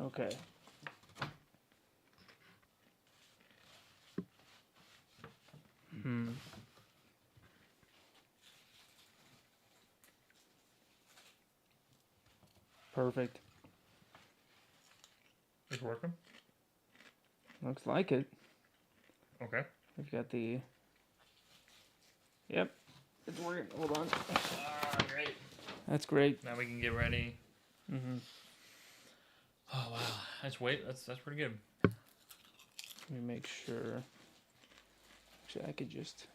Okay. Hmm. Perfect. It's working? Looks like it. Okay. We've got the... Yep. It's working. Hold on. Ah, great. That's great. Now we can get ready. Mm-hmm. Oh, wow. That's pretty good. Let me make sure. Actually, I could just...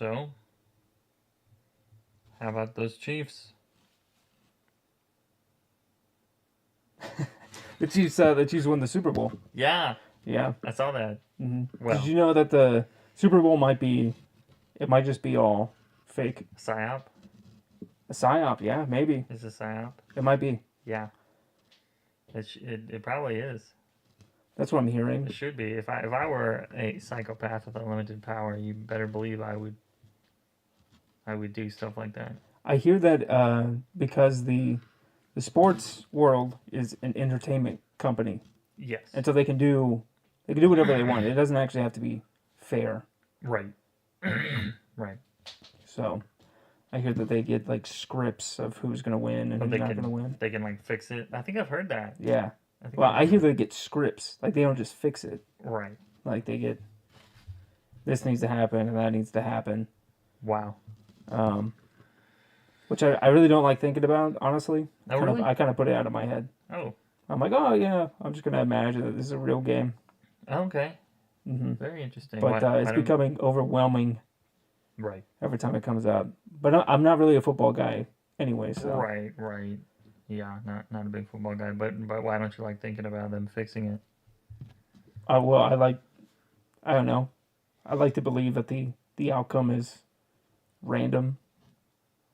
So, how about those Chiefs? The Chiefs won the Super Bowl. Yeah, Yeah. I saw that. Well, Did you know that the Super Bowl might just be all fake? psyop A psyop, yeah, maybe. is a psyop. It might be. Yeah, it probably is. That's what I'm hearing. It should be. If I were a psychopath with unlimited power, you better believe I would do stuff like that. I hear that because the sports world is an entertainment company, Yes. and so they can do whatever they want. It doesn't actually have to be fair. Right. Right. So I hear that they get like scripts of who's gonna win and who's not gonna win. They can like fix it. I think I've heard that. Yeah. I think Well, I've I hear heard they get scripts. Like they don't just fix it. Right. Like they get this needs to happen and that needs to happen. Wow. Which I really don't like thinking about, honestly. Oh, really? I kind of put it out of my head. Oh. I'm like, oh yeah, I'm just gonna imagine that this is a real game. Okay. Hmm. Very interesting. But it's becoming overwhelming Right. every time it comes out. But I'm not really a football guy anyway, so. Right. Right. Yeah. Not a big football guy, but why don't you like thinking about them fixing it? Well, I don't know. I like to believe that the outcome is random.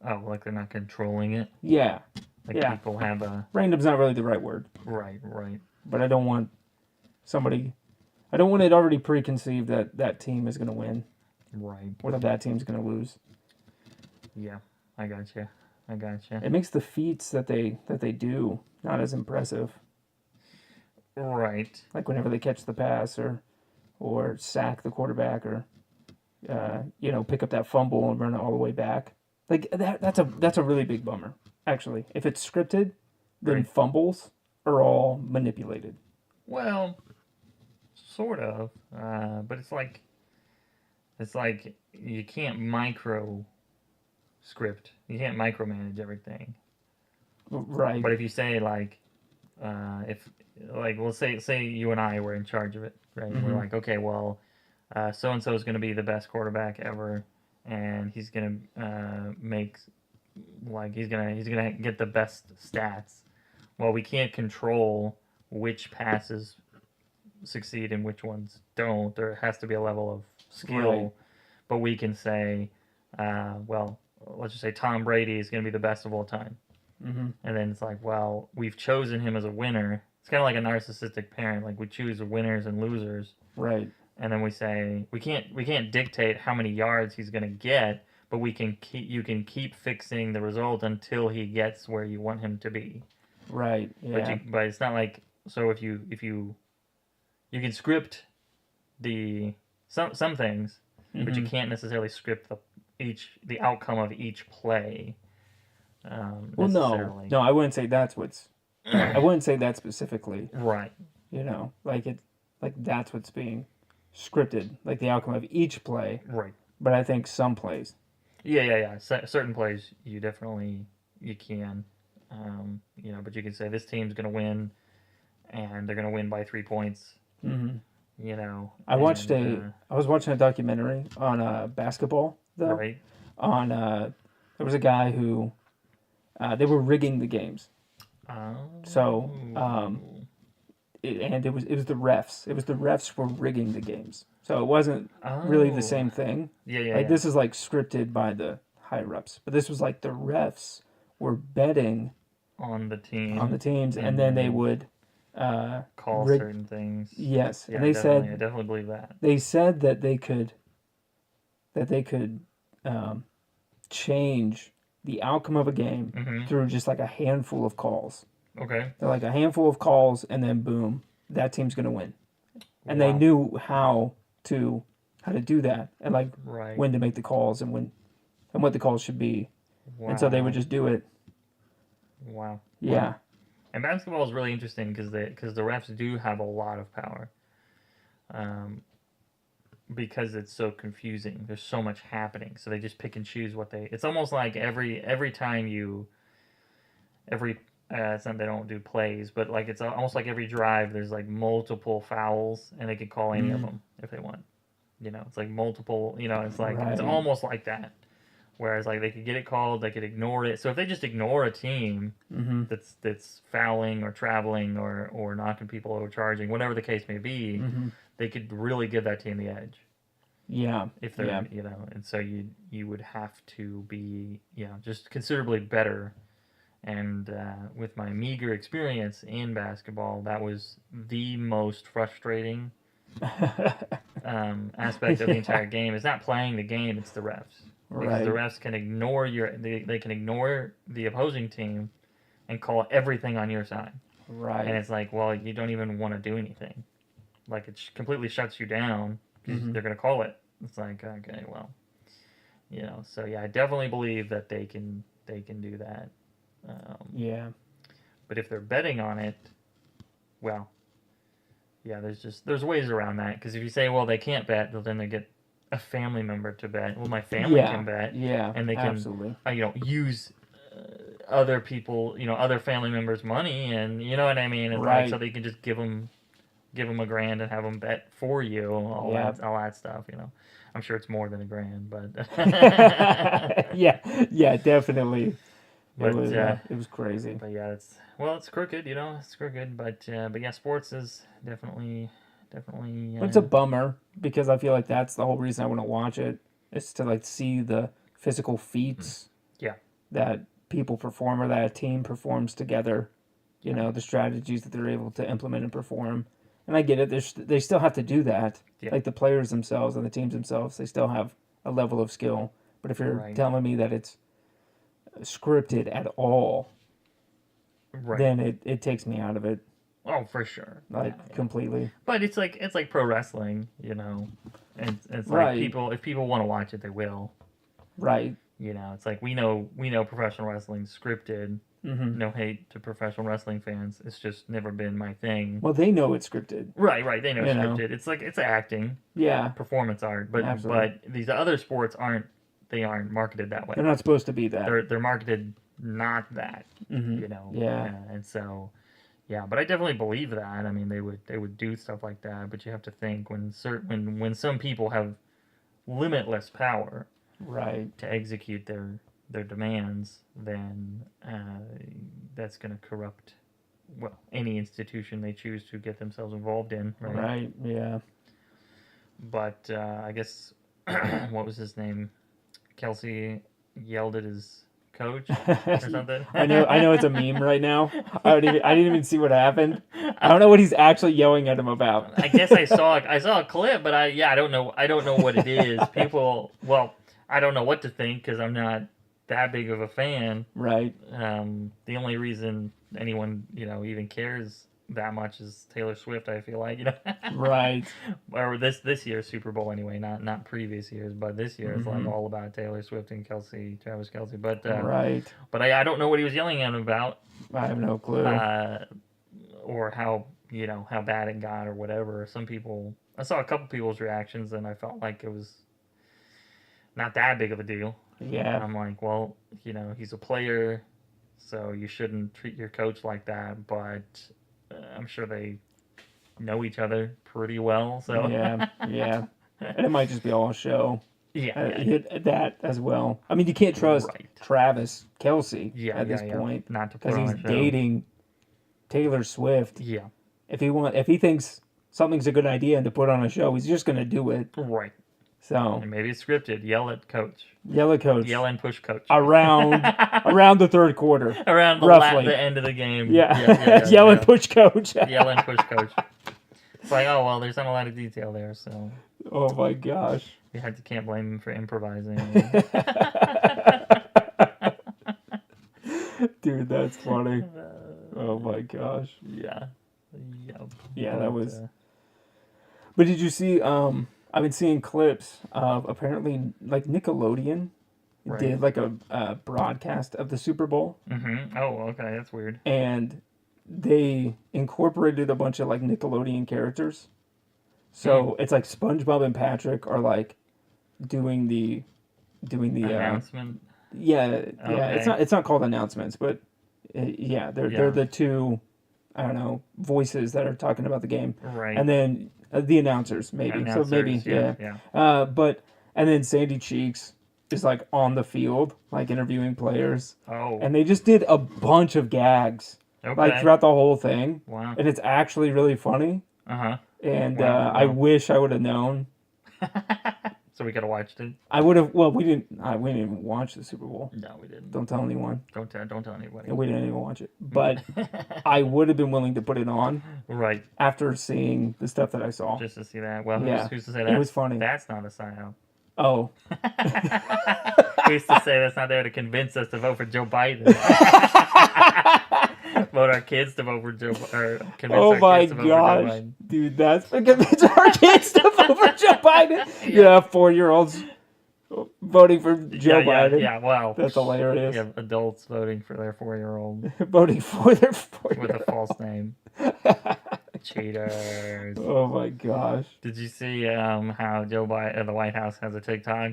Oh, like they're not controlling it. Yeah. Like Yeah. people have a Random's not really the right word. right. Right. But I don't want it already preconceived that that team is going to win Right. or that that team's going to lose. Yeah. I gotcha. It makes the feats that they do not as impressive. Right. Like whenever they catch the pass or sack the quarterback or pick up that fumble and run it all the way back. Like that's a really big bummer. Actually, if it's scripted, then Right. fumbles are all manipulated. Well, sort of. But it's like you can't micro script. You can't micromanage everything. Right. But if you say if we'll say you and I were in charge of it, right? Mhm. We're like, okay, well, so and so is going to be the best quarterback ever, and he's going to he's gonna get the best stats. Well, we can't control which passes succeed and which ones don't. There has to be a level of skill, Right. but we can say, well, let's just say Tom Brady is going to be the best of all time. Mm-hmm. And then it's like, well, we've chosen him as a winner. It's kind of like a narcissistic parent. Like we choose winners and losers, Right. and then we say we can't dictate how many yards he's going to get, but you can keep fixing the result until he gets where you want him to be. Right. Yeah. But it's not like, so if you can script some things, but you Mhm. can't necessarily script the outcome of each play. Well, Necessarily. no, I wouldn't say that's what's. I wouldn't say that specifically. Right. Like that's what's being scripted, like the outcome of each play. Right. But I think some plays. Yeah. Certain plays you can, but you can say this team's gonna win, and they're gonna win by 3 points. Mm-hmm. I was watching a documentary on basketball though. Right. On there was a guy who they were rigging the games. Oh. So it was the refs. It was the refs were rigging the games. So it wasn't really the same thing. Yeah. This is like scripted by the higher ups, but this was like the refs were betting on the teams, and then they would call certain things. Yes, Yeah, and they I definitely believe that. They said that they could change the outcome of a game through just like a handful of calls. Okay. They're like a handful of calls, and then boom, that team's gonna win. And Wow. they knew how to do that, and like Right. when to make the calls and what the calls should be. Wow. And so they would just do it. Wow. Yeah. And basketball is really interesting because the refs do have a lot of power. Because it's so confusing. There's so much happening, so they just pick and choose what they. It's almost like every time it's not they don't do plays, but like it's almost like every drive there's like multiple fouls, and they can call any of them if they want. It's like multiple. It's like it's Right. almost like that. Whereas like they could get it called, they could ignore it. So if they just ignore a team Mm-hmm. that's fouling or traveling or knocking people overcharging, whatever the case may be, Mm-hmm. they could really give that team the edge Yeah. if Yeah. they're and so you would have to be just considerably better. And with my meager experience in basketball, that was the most frustrating aspect of the Yeah. entire game. It's not playing the game; it's the refs, because the Right. refs can ignore they can ignore the opposing team and call everything on your side. And Right. it's like, well, you don't even want to do anything. Like it completely shuts you down because Mm-hmm. they're gonna call it. It's like, okay, well, So yeah, I definitely believe that they can do that. Um, Yeah. but if they're betting on it, well, yeah, there's ways around that. Because if you say, well, they can't bet, well, then they get a family member to bet. Well, my family Yeah. can bet, Yeah. and they can, Absolutely. use other people, other family members' money, and you know what I mean. It's like so Right. they can just give them a grand and have them bet for you, Yeah. all that stuff. I'm sure it's more than a grand, but Yeah. Yeah. Definitely. but It was crazy. but yeah, it's crooked, it's crooked, but yeah, sports is definitely It's a bummer because I feel like that's the whole reason I want to watch it is to like see the physical feats yeah, that people perform or that a team performs together. You yeah, know, the strategies that they're able to implement and perform. And I get it. They still have to do that. yeah, Like the players themselves and the teams themselves, they still have a level of skill. But if you're right, telling me that it's scripted at all, right. then it takes me out of it Oh, for sure. Yeah, like yeah. completely. But it's like pro wrestling, and it's like Right. people if people want to watch it, they will. Right. It's like we know professional wrestling's scripted. Mm-hmm. No hate to professional wrestling fans. It's just never been my thing. Well, they know it's scripted. Right, right. They know You it's know. scripted. It's like it's acting, Yeah. performance art, but Absolutely. but these other sports aren't marketed that way. They're not supposed to be that. They're marketed not that, Mm-hmm. Yeah. and so yeah, but I definitely believe that. I mean, they would do stuff like that, but you have to think when some people have limitless power Right. to execute their demands, then that's going to corrupt any institution they choose to get themselves involved in, right? Right. Yeah. But I guess what was his name? Kelsey yelled at his coach or something. I know. I know it's a meme right now. I didn't even see what happened. I don't know what he's actually yelling at him about. I guess I saw a clip, but I don't know what it is. People, well, I don't know what to think because I'm not that big of a fan. Right. The only reason anyone even cares that much is Taylor Swift. I feel like Right. or this year's Super Bowl anyway, not previous years, but this year is like Mm-hmm. all about Taylor Swift and Travis Kelsey. But Right. but I don't know what he was yelling at him about, I have no clue. or how bad it got or whatever. I saw a couple people's reactions and I felt like it was not that big of a deal. Yeah. I'm like, well, he's a player, so you shouldn't treat your coach like that. But I'm sure they know each other pretty well, so Yeah. Yeah. And it might just be all a show. yeah, That as well. I mean, you can't trust right, Travis Kelsey yeah, at yeah, this yeah. point Not to put because on he's a show. dating Taylor Swift. Yeah, If he thinks something's a good idea and to put on a show, he's just gonna do it. right. So And maybe it's scripted. Yell at coach. yell at coach Yell and push coach. around the third quarter, Around roughly. the end of the game. Yeah, Yeah, yell and yeah. push coach. Yell and push coach. It's like, oh well, there's not a lot of detail there, so Oh my gosh. can't blame him for improvising. Dude, that's funny. Oh my gosh. Yeah. Yep. Yeah, But, that was. But did you see? I've been seeing clips of apparently like Nickelodeon Right. did like a broadcast of the Super Bowl, Oh, okay, that's weird. and they incorporated a bunch of like Nickelodeon characters. So it's like SpongeBob and Patrick are like doing the Announcement. yeah. Okay. It's not called announcements, but yeah, they're Yeah. the two, I don't know, voices that are talking about the game. Right. And then The announcers, maybe. So maybe, Announcers, yeah, yeah. yeah. But and then Sandy Cheeks is like on the field, like interviewing players, Oh, and they just did a bunch of gags, like okay. throughout the whole thing, Wow. and it's actually really funny. Uh-huh. And Wow, I wow. wish I would have known. So we could have watched it? I would have. Well, we didn't. We didn't even watch the Super Bowl. No, we didn't. Don't tell anyone. Don't tell anybody. And we didn't even watch it. But I would have been willing to put it on Right. after seeing the stuff that I saw. Just to see that. Well, Yeah. who's to say It that? was funny. That's not a psyop. Oh. Who's to say that's not there to convince us to vote for Joe Biden? Vote our kids to vote for or convince Oh our my kids to vote for Joe gosh, Biden. dude, that's convince our kids to vote for Joe Biden. Yeah, 4-year-olds voting for Joe Biden. Yeah, well, That's hilarious. Yeah, adults voting for their 4-year-old Voting for their with 4-year-old. a false name. Cheaters. Oh my gosh. Did you see how Joe Biden, the White House has a TikTok?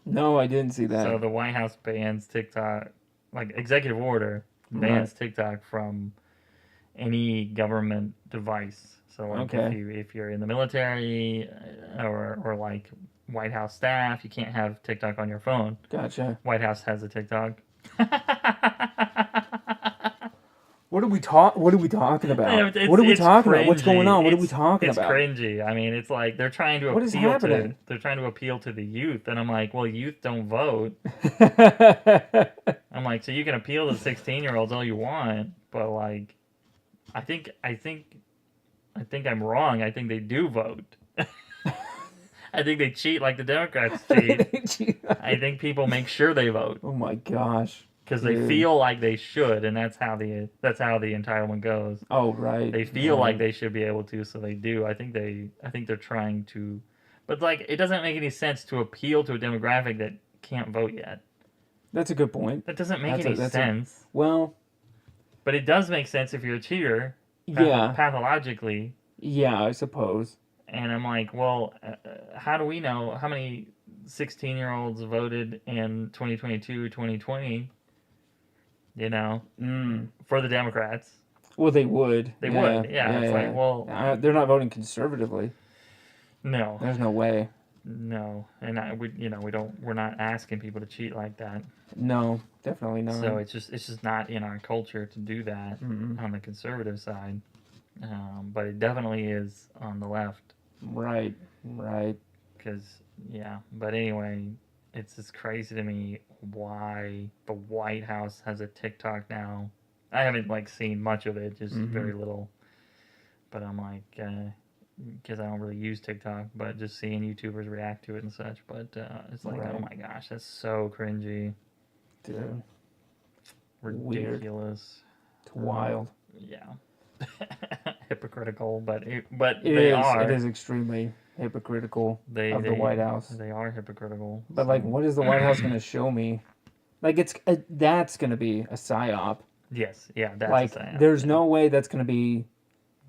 No, I didn't see that. So the White House bans TikTok, like executive order bans TikTok from any government device. So like Okay. if you're in the military or like White House staff, you can't have TikTok on your phone. Gotcha. White House has a TikTok. What are we talking about? It's- What are we it's talking about? What's going cringy. on? What are we talking It's about? cringy. I mean, it's like they're trying to What is appeal happening? to they're trying to appeal to the youth, and I'm like, well, youth don't vote. I'm like, so you can appeal to 16-year-olds all you want, but like, I think I'm wrong. I think they do vote. I think they cheat like the Democrats cheat. I think people make sure they vote Oh my gosh. because they Dude. feel like they should, and that's how the entitlement goes. Oh right. They feel right. like they should be able to, so they do. I think they're trying to, but like it doesn't make any sense to appeal to a demographic that can't vote yet. That's a good point. That doesn't make any that's sense. Well, But it does make sense if you're a cheater, yeah. pathologically. Yeah, I suppose. And I'm like, well, how do we know how many 16-year-olds voted in 2022, 2020? You know, for the Democrats. Well, they would. They would. Yeah. It's like, well, they're not voting conservatively. no. There's no way. No, and we're not asking people to cheat like that. No, definitely not. So it's just not in our culture to do that on the conservative side, but it definitely is on the left. Right. Because but anyway, it's just crazy to me why the White House has a TikTok now. I haven't like seen much of it, just very little. But I'm like, because I don't really use TikTok, but just seeing YouTubers react to it and such. But it's like, oh my gosh, that's so cringy. Dude. Ridiculous. Weird. It's wild. Yeah. Hypocritical, but It is extremely hypocritical of the White House. They are hypocritical. But like, what is the White House going to show me? Like, that's going to be a psyop. Yes, yeah, that's like, a psyop. there's no way that's going to be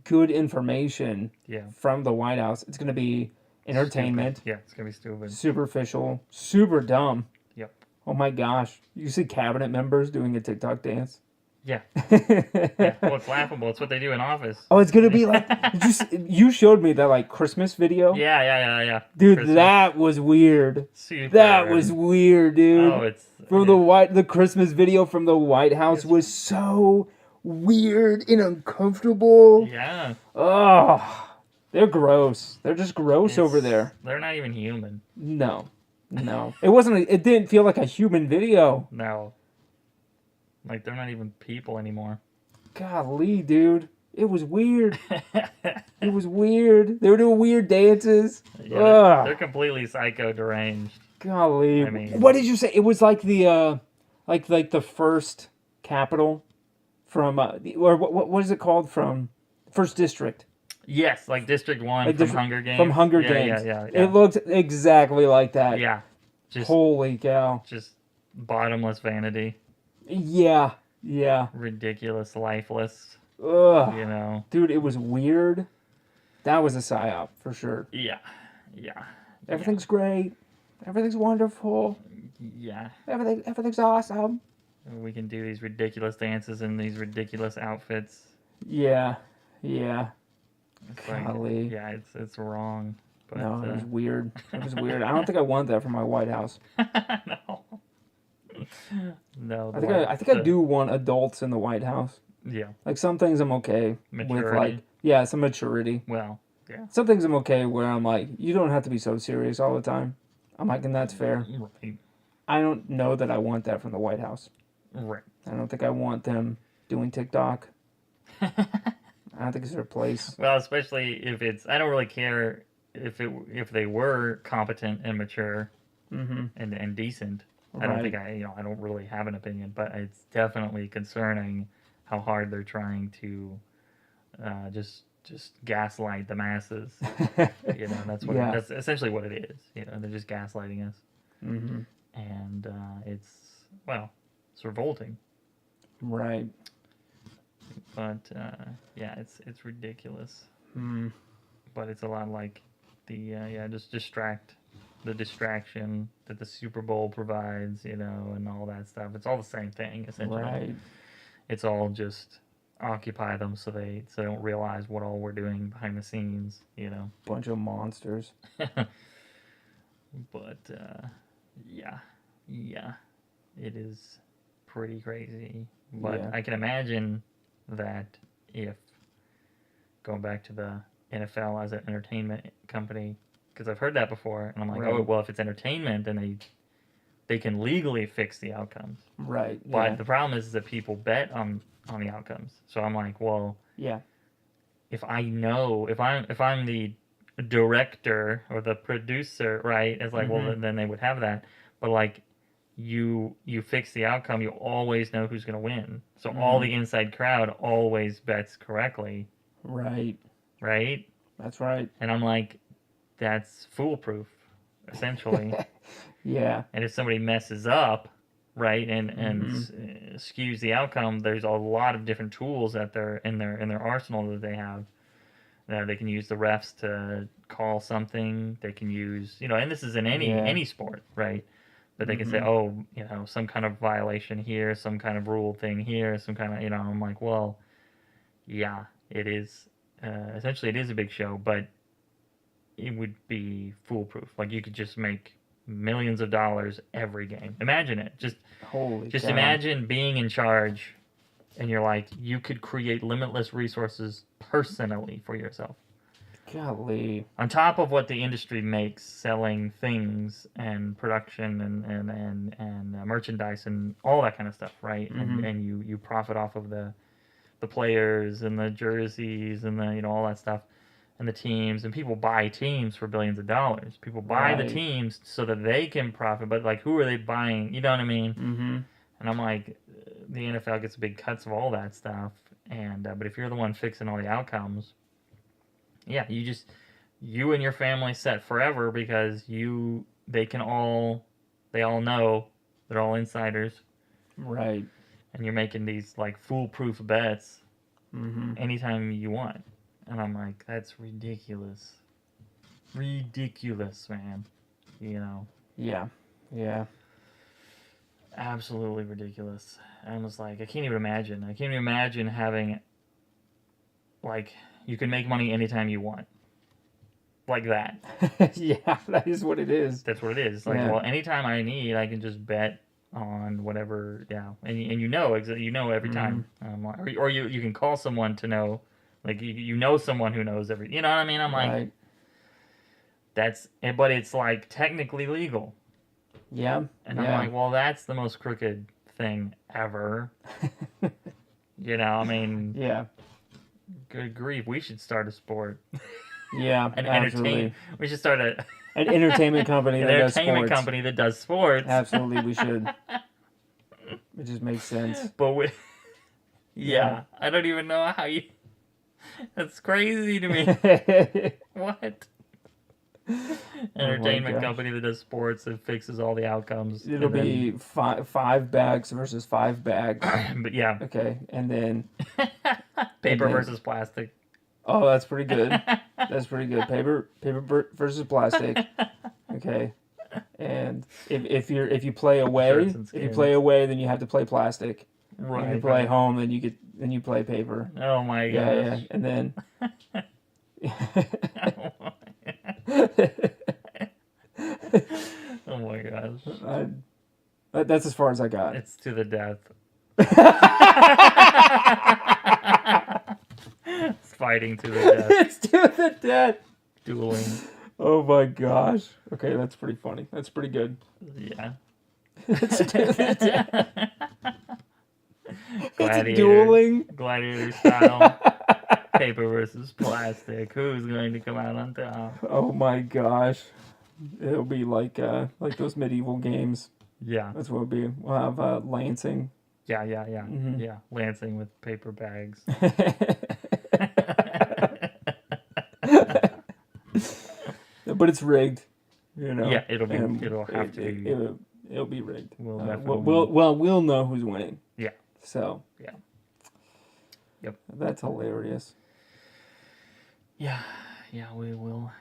good information Yeah. from the White House. It's going to be entertainment. Stupid. Yeah, it's going to be stupid. Superficial, super dumb. Yep. Oh my gosh. You see cabinet members doing a TikTok dance? Yeah. Yeah. Well, it's laughable. It's what they do in office. Oh, it's going to be like, you showed me that like Christmas video. Yeah. Dude, Christmas. that was weird. Super. That was weird, dude. Oh, it's From the Christmas video from the White House was so weird and uncomfortable. Yeah. Oh, they're gross. They're just gross over there. They're not even human. No. It wasn't. It didn't feel like a human video. No. Like they're not even people anymore. Golly, dude. It was weird. It was weird. They were doing weird dances. Yeah, they're completely psycho deranged. Golly. I mean, what did you say? It was like the like the first capital from or what is it called, from First District? Yes, like District 1 Like from Hunger Games. From Hunger Games. Yeah. It looked exactly like that. Yeah. Just holy cow. Just bottomless vanity. Yeah. Ridiculous, lifeless. Ugh. You know. Dude, it was weird. That was a psyop for sure. Yeah. Everything's great. Everything's wonderful. Yeah. Everything's awesome. We can do these ridiculous dances in these ridiculous outfits. Yeah. It's like, Golly. yeah, it's wrong. But No, it was weird. It was weird. I don't think I want that for my White House. no, no, I think I do want adults in the White House. yeah, Like some things I'm okay with, maturity. like yeah, some maturity. Well, yeah, Some things I'm okay where I'm like, you don't have to be so serious all the time. I'm like, and that's fair. right, I don't know that I want that from the White House. right. I don't think I want them doing TikTok. I don't think it's their place. Well, especially if it's, I don't really care if they were competent and mature Mm-hmm. and decent. I don't Right. think I don't really have an opinion, but it's definitely concerning how hard they're trying to just gaslight the masses. That's what Yeah. that's essentially what it is. They're just gaslighting us, Mm-hmm. and it's revolting. Right. But yeah, it's ridiculous. Mm. But it's a lot like just the distraction that the Super Bowl provides, and all that stuff. It's all the same thing essentially. Right. It's all just occupy them so they don't realize what all we're doing behind the scenes. Bunch of monsters. But yeah, yeah, it is pretty crazy. But Yeah. I can imagine that if going back to the NFL as an entertainment company, because I've heard that before, and I'm like, Right. oh well, if it's entertainment, then they can legally fix the outcomes. Right. But Yeah. the problem is that people bet on the outcomes. So I'm like, well, Yeah. if I'm the director or the producer, right? It's like, well, Mhm. then they would have that. But like, you fix the outcome, you always know who's going to win. So all the inside crowd always bets correctly, Right. right? That's right. And I'm like, that's foolproof, essentially. Yeah. And if somebody messes up, right, and skews the outcome, there's a lot of different tools that they're in their arsenal that they have. They can use the refs to call something. They can use, and this is in Yeah. any sport, right? But they can say, oh, some kind of violation here, some kind of rule thing here, some kind of, I'm like, well, yeah, it is. Essentially, it is a big show, but it would be foolproof. Like you could just make millions of dollars every game. Imagine it. Holy Just cow. imagine being in charge, and you're like, you could create limitless resources personally for yourself. Golly. On top of what the industry makes selling things and production and merchandise and all that kind of stuff, right? And you profit off of the players and the jerseys and the all that stuff and the teams, and people buy teams for billions of dollars. People buy the Right. teams so that they can profit, but like who are they buying? You know what I mean? Mm-hmm. And I'm like, the NFL gets big cuts of all that stuff, and but if you're the one fixing all the outcomes, yeah, you and your family set forever because they all know they're all insiders, Right. and you're making these like foolproof bets Mm-hmm. anytime you want. And I'm like, that's ridiculous. Ridiculous, man. Yeah. Yeah. Absolutely ridiculous. I was like, I can't even imagine. I can't even imagine having, like, you can make money anytime you want. Like that. Yeah, that is what it is. That's what it is. Like, Yeah. well, anytime I need, I can just bet on whatever, yeah. And you know every time. Or you can call someone to know. Like, you know someone who knows every, you know what I mean? I'm like, Right. but it's like technically legal. Yeah. And Yeah. I'm like, well, that's the most crooked thing ever. I mean, Yeah. good grief, we should start a sport. Yeah. Absolutely. We should start An entertainment company an that does entertainment sports. company that does sports. Absolutely, we should. It just makes sense. But Yeah. I don't even know how you. That's crazy to me. What? Entertainment gosh. company that does sports and fixes all the outcomes. It'll and then- be five bags versus 5 bags. But yeah, Okay, and then paper then- versus plastic. oh, that's pretty good. That's pretty good. Paper versus plastic. Okay, and if you play away, Shirts and if you skins. play away, then you have to play plastic. Right. If you play home, then you play paper. Oh my gosh. Yeah, yeah, and then Oh my gosh. That's as far as I got. It's to the death. It's fighting to the death. It's to the death. Dueling. Oh my gosh. Okay, that's pretty funny. That's pretty good. Yeah. It's to the death. It's Gladiator. dueling. Gladiator style. Paper versus plastic. Who's going to come out on top? Oh my gosh. It'll be like those medieval games. Yeah. That's what it'll be. We'll have lancing. Yeah. Mhm. Yeah. Lancing with paper bags. But it's rigged, you know. Yeah, it'll and have to be. It'll be rigged. We'll We'll know who's winning. Yeah. So. Yeah. Yep. That's hilarious. Yeah. Yeah. We will.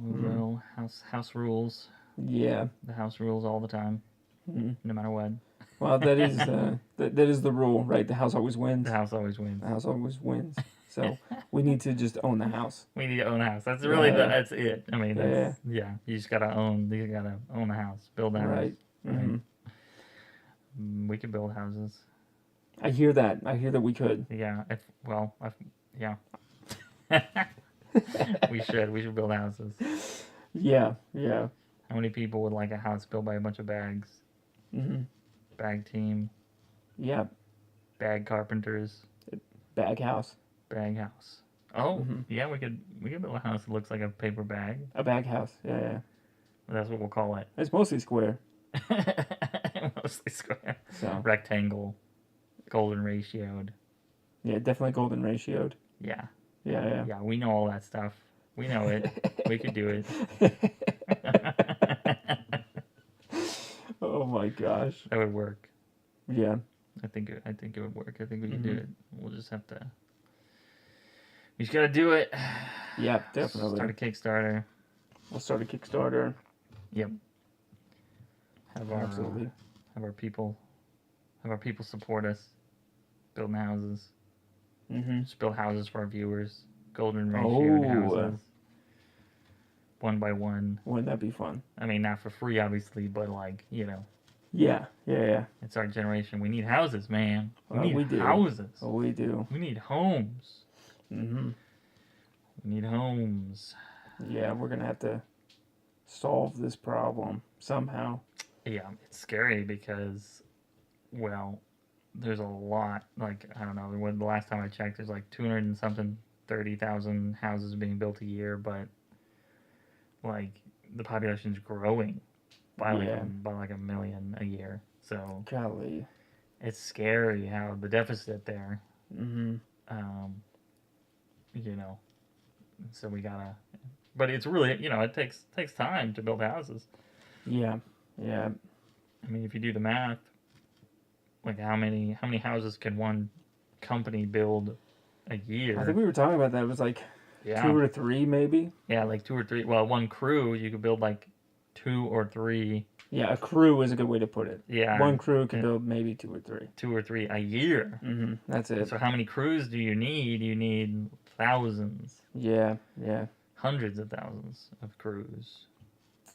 We will. House rules. Yeah. The house rules all the time, no matter what. Well, that is that is the rule, right? The house always wins. The house always wins. The house always wins. So we need to just own the house. We need to own a house. That's really that's it. I mean, that's, Yeah. You just gotta own. You gotta own a house. Build a house. Right. Mm-hmm. We could build houses. I hear that. I hear that we could. Yeah. Yeah. We should build houses. Yeah. Yeah. How many people would like a house built by a bunch of bags? Mm-hmm. Bag team. Yeah. Bag carpenters. Bag house. Bag house. Oh, yeah. We could build a house that looks like a paper bag. A bag house. Yeah. That's what we'll call it. It's mostly square. Mostly square. So. Rectangle. Golden ratioed. Yeah, definitely golden ratioed. Yeah. Yeah. Yeah, we know all that stuff. We know it. We could do it. Oh my gosh. That would work. Yeah. I think it would work. I think we can do it. We'll just have to. We just gotta do it. Yeah, definitely. Start a Kickstarter. We'll start a Kickstarter. Yep. Absolutely. Have our people support us. Building houses. Just build houses for our viewers. Golden ratioed houses. One by one. Wouldn't that be fun? I mean, not for free, obviously, but like, you know. Yeah. It's our generation. We need houses, man. We do. houses. Oh, we do. We need homes. Mm-hmm. We need homes. Yeah, we're gonna have to solve this problem somehow. Yeah, it's scary because, well, there's a lot. Like, I don't know. When the last time I checked, there's like 200 and something, 30,000 houses being built a year, but like the population's growing by like a million a year. So golly, it's scary how the deficit there. Mm-hmm. You know, so we gotta. But it's really, you know, it takes time to build houses. Yeah. I mean, if you do the math, like how many houses can one company build a year? I think we were talking about that. It was like 2 or 3, maybe. Yeah, like 2 or 3. Well, one crew you could build like 2 or 3. Yeah, a crew is a good way to put it. Yeah, one crew can build maybe 2 or 3. 2 or 3 a year. Mm-hmm. That's it. So how many crews do you need? You need thousands. Yeah. Hundreds of thousands of crews.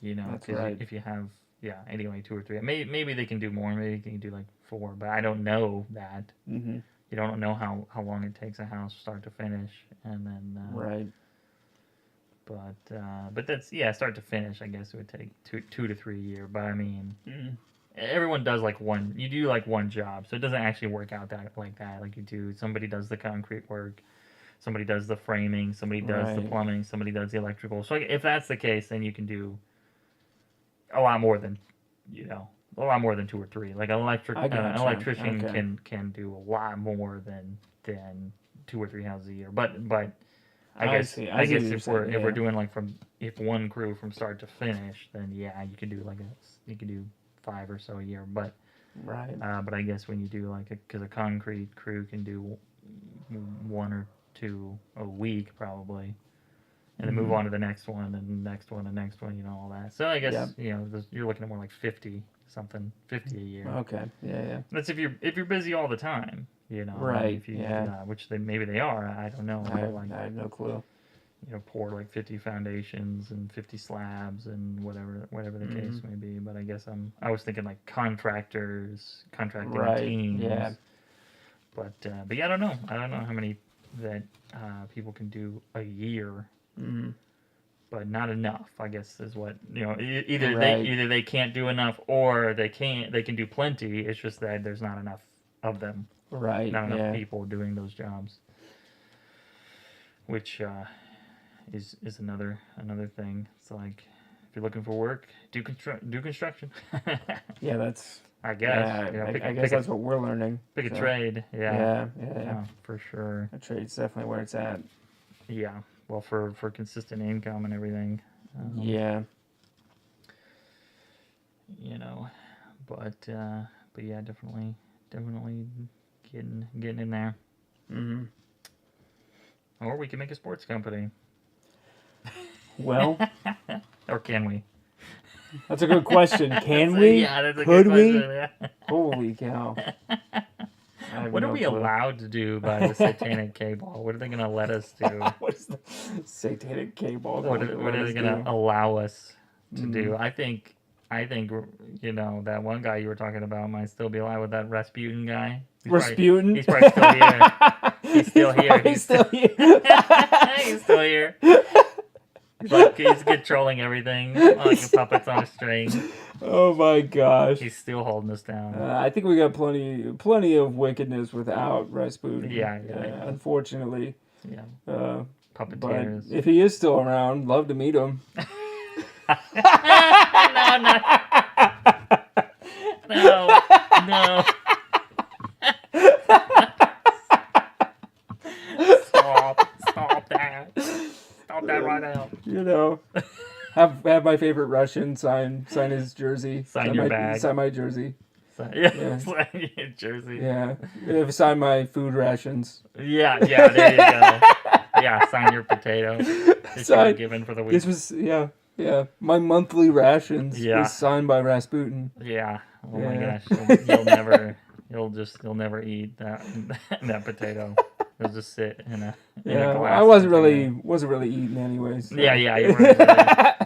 You know, that's right. If you have, anyway, 2 or 3. Maybe they can do more. Maybe they can do like 4, but I don't know that. Mm-hmm. You don't know how long it takes a house start to finish, and then right. But that's start to finish. I guess it would take 2 to 3 a year. But I mean, everyone does like one. You do like one job, so it doesn't actually work out like that. Like you do, somebody does the concrete work, somebody does the framing, somebody does the plumbing, somebody does the electrical. So if that's the case, then you can do a lot more than 2 or 3. Like an electrician can do a lot more than 2 or 3 houses a year. But I guess if we're doing like if one crew from start to finish, then you could do 5 or so a year. But but I guess when you do because a concrete crew can do 1 or 2 a week probably, and then move on to the next one and the next one and next one, all that. So I guess you're looking at more like 50 a year. Okay. Yeah. That's if you're busy all the time, Right. If you, which maybe they are. I don't know. I have no clue. pour like 50 foundations and 50 slabs and whatever the case may be. But I guess I was thinking like contracting Right. Yeah. teams. But yeah, I don't know how many that people can do a year, Mm. but not enough. I guess is what Right. either they can't do enough or they can do plenty. It's just that there's not enough of them, Right. not enough Yeah. people doing those jobs, which is another thing. It's like if you're looking for work, do construction. Yeah. That's. I guess Yeah. I guess pick a that's what we're learning. pick a So, trade. Yeah, yeah. Yeah. oh, for sure. A trade's definitely where it's at. Yeah, well, for consistent income and everything. Yeah. You know, but yeah, definitely getting in there. Mm-hmm. Or we can make a sports company. Well, Or can we? that's a good question. Can we? Yeah, that's a Could good we? question. Yeah. Holy cow! I have What are no we clue. allowed to do by the satanic K-ball? What are they going to let us do? What is the satanic K-ball What going are, to what let are us they going to do? allow us to do? Mm. I think that one guy you were talking about might still be alive with that Rasputin guy. Rasputin. He's probably still here. He's still here. Probably still here. He's still here. He's controlling everything like a puppets on a string. Oh my gosh! He's still holding us down. I think we got plenty of wickedness without Rasputin. Yeah. Unfortunately. Yeah. But Puppeteers. if he is still around, love to meet him. No. Stop that. Stop that right now. You know, have my favorite Russian sign his jersey. Sign your bag. Sign my jersey. Yeah. Sign your jersey. Yeah. Sign my food rations. Yeah, there you go. Yeah, sign your potato that you were given for the week. This was my monthly rations Yeah. was signed by Rasputin. Yeah. Oh my Yeah. gosh. You'll never eat that potato. It'll just sit in a glass. I wasn't really eating anyways. So. Yeah, you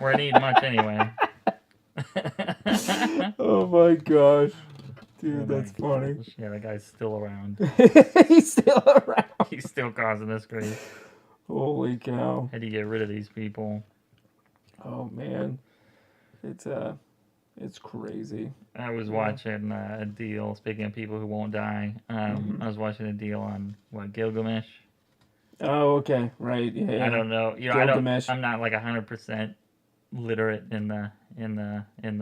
weren't eating much anyway. Oh my gosh. Dude, that's funny. Yeah, that guy's still around. He's still around. He's still causing us grief. Holy cow. How do you get rid of these people? Oh man. It's crazy. I was watching a deal, speaking of people who won't die, I was watching a deal on, Gilgamesh? Oh, okay. Right. Yeah. I don't know. Gilgamesh. I'm not like 100% literate in the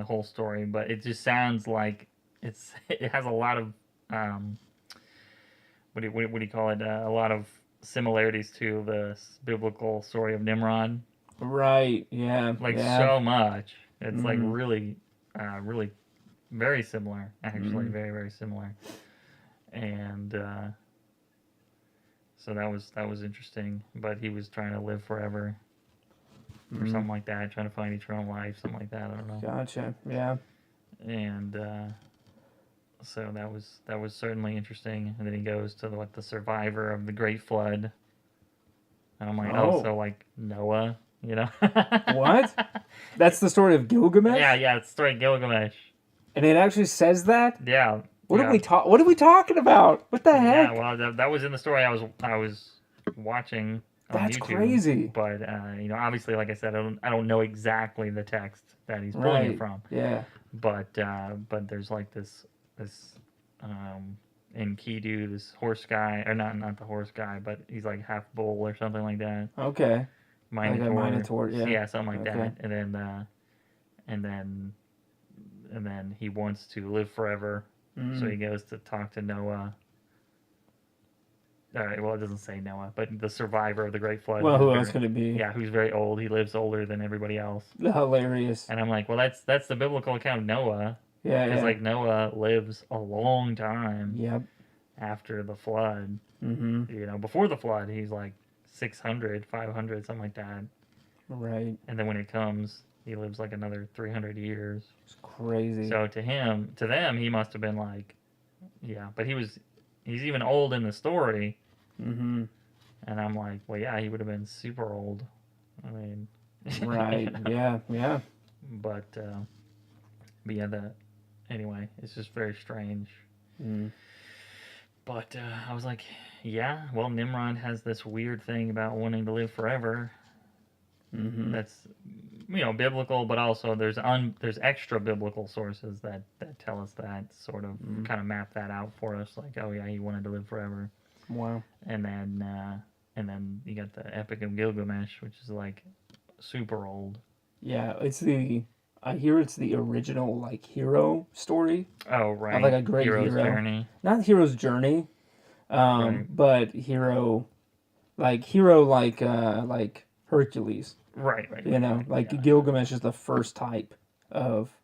whole story, but it just sounds like it has a lot of, what do you call it? A lot of similarities to the biblical story of Nimrod. Right. Yeah. So much. It's like really very similar, actually, very, very similar. And so that was interesting. But he was trying to live forever, or something like that, trying to find eternal life, something like that. I don't know. Gotcha. Yeah. And so that was certainly interesting. And then he goes to the survivor of the Great Flood. And I'm like, so like Noah. What? That's the story of Gilgamesh? Yeah, it's the story of Gilgamesh. And it actually says that? Yeah. What are we talking about? What the heck? Yeah, well, that was in the story I was watching on That's YouTube. crazy. But obviously, like I said, I don't know exactly the text that he's pulling it from. Yeah. But there's like this Enkidu, this horse guy, or not the horse guy, but he's like half bull or something like that. Okay. Minotaur. Like a Minotaur, yeah. Yeah, something like that. And then he wants to live forever, so he goes to talk to Noah. All right, well, it doesn't say Noah, but the survivor of the Great Flood. Well, who else could it be? Yeah, who's very old. He lives older than everybody else. Hilarious. And I'm like, well, that's the biblical account of Noah. Yeah, because like Noah lives a long time. Yep. After the flood. Mm-hmm. Before the flood, he's like 600, 500, something like that. Right. And then when it comes, he lives like another 300 years. It's crazy. So to them, he must have been like, but he's even old in the story. Mm-hmm. And I'm like, well, yeah, he would have been super old I mean, Right. Yeah. Yeah. but yeah, the anyway, it's just very strange. Mm. But I was like, yeah, well, Nimrod has this weird thing about wanting to live forever. Mm-hmm. That's biblical, but also there's extra biblical sources that tell us that sort of Mm. kind of map that out for us. Like, oh yeah, he wanted to live forever, Wow. and then you got the Epic of Gilgamesh, which is like super old. Yeah. I hear it's the original like hero story Oh of like right, a great hero's hero. journey. Not hero's journey, Right, but hero like Hercules. right, right, You right, know, right. like Yeah, Gilgamesh is the first type of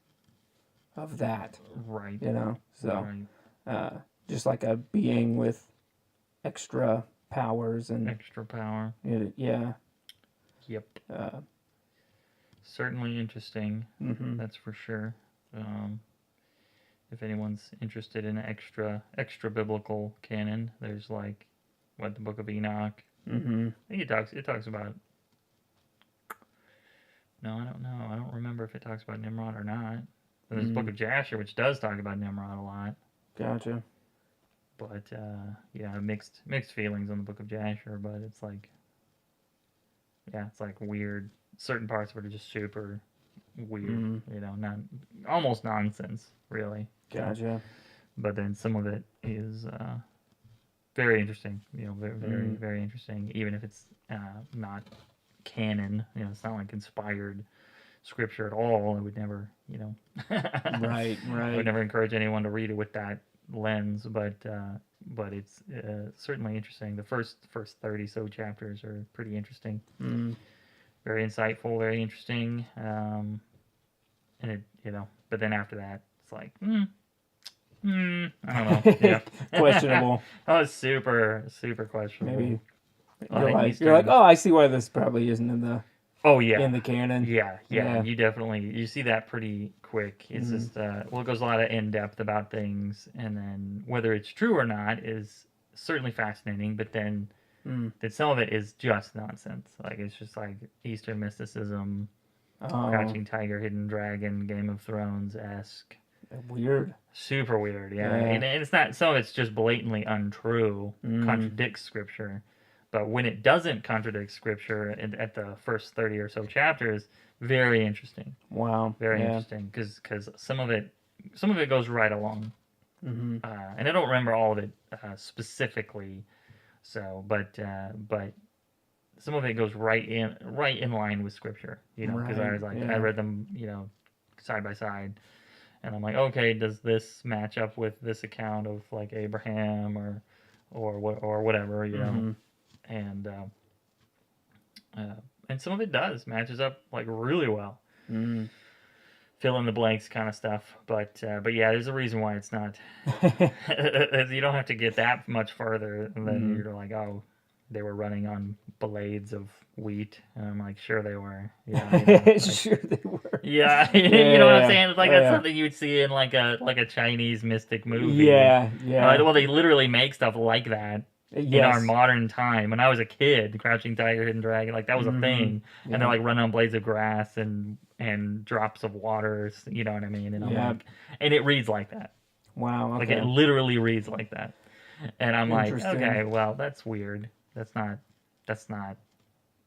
of that. right, You know, so right. uh, just like a being with extra powers and Extra power. yeah. Yep. Uh, Certainly interesting. mm-hmm. That's for sure. Um, if anyone's interested in extra biblical canon, there's like what the Book of Enoch. Mm-hmm. I think it talks about. No, I don't know. I don't remember if it talks about Nimrod or not. And there's the Book Mm. of Jasher, which does talk about Nimrod a lot. Gotcha. But yeah, mixed feelings on the Book of Jasher. But it's like, yeah, it's like weird. Certain parts of it are just super weird. Mm. Not almost nonsense, really. Gotcha. But then some of it is very interesting. Very Mm. very interesting. Even if it's not canon, it's not like inspired scripture at all. I would never, Right. I would Right. never encourage anyone to read it with that lens. But it's certainly interesting. The first 30 so chapters are pretty interesting. Mm. Very insightful. Very interesting. And it, but then after that, it's like, I don't know. Yeah. Questionable. That was super, super questionable. Maybe A lot of you're like, Eastern. oh, I see why this probably isn't Oh in yeah, the canon. yeah. Yeah. You see that pretty quick. It's Mm. just it goes a lot of in depth about things, and then whether it's true or not is certainly fascinating. But then Mm. that some of it is just nonsense. Like it's just like Eastern mysticism, Oh, Crouching Tiger, Hidden Dragon, Game of Thrones esque. weird. Super weird, yeah. Yeah. And it's not some of it's just blatantly untrue, Mm. contradicts scripture. But when it doesn't contradict scripture at the first 30 or so chapters, very interesting. Wow. Very Yeah. interesting because some of it goes right along. Mm-hmm. And I don't remember all of it specifically. So, but some of it goes right in line with scripture, because I Right. was like I Yeah. read them, side by side, and I'm like, okay, does this match up with this account of like Abraham or whatever, Mm-hmm. and uh, and some of it does matches up like really well, Mm. fill in the blanks kind of stuff, but yeah, there's a reason why it's not. You don't have to get that much further, and then Mm. you're like, oh, they were running on blades of wheat, and I'm like, sure they were, yeah, like, Sure they were. yeah, you know what I'm Yeah. saying? It's like Oh, that's yeah. something you'd see in like a Chinese mystic movie. Yeah. Yeah. Well, they literally make stuff like that in our Yes. modern time. When I was a kid, Crouching Tiger, Hidden Dragon, like that was a Mm-hmm. thing, and they're Yeah. like running on blades of grass and drops of water. You know what I mean? And I'm Yeah. like, and it reads like that. Wow. Like it Okay. literally reads like that. And I'm like, Interesting. okay, well, that's weird. That's not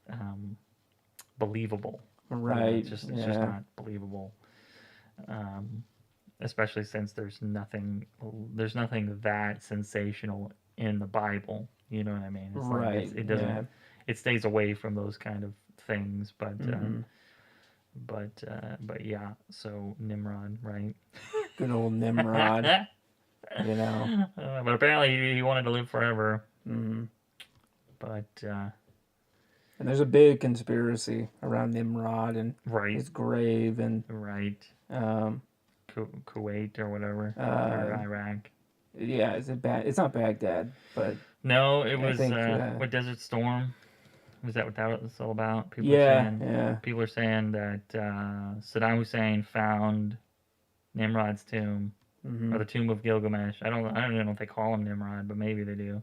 um, believable. Right. It's just Yeah. not believable. Um, Especially since there's nothing that sensational in the Bible. You know what I mean? It's like Right. it doesn't Yeah. it stays away from those kind of things. But Mm-hmm. but yeah. So Nimrod, right? Good old Nimrod. You know. But apparently he wanted to live forever. Mm-hmm. But And there's a big conspiracy around Nimrod and right, his grave and right. um Kuwait or whatever, or uh Iraq. yeah, is it bad? It's not Baghdad, but No, it I was think what Desert Storm. Was that what that was all about? yeah, yeah. People are saying that Saddam Hussein found Nimrod's tomb, or Mm-hmm. the tomb of Gilgamesh. I don't know if they call him Nimrod, but maybe they do.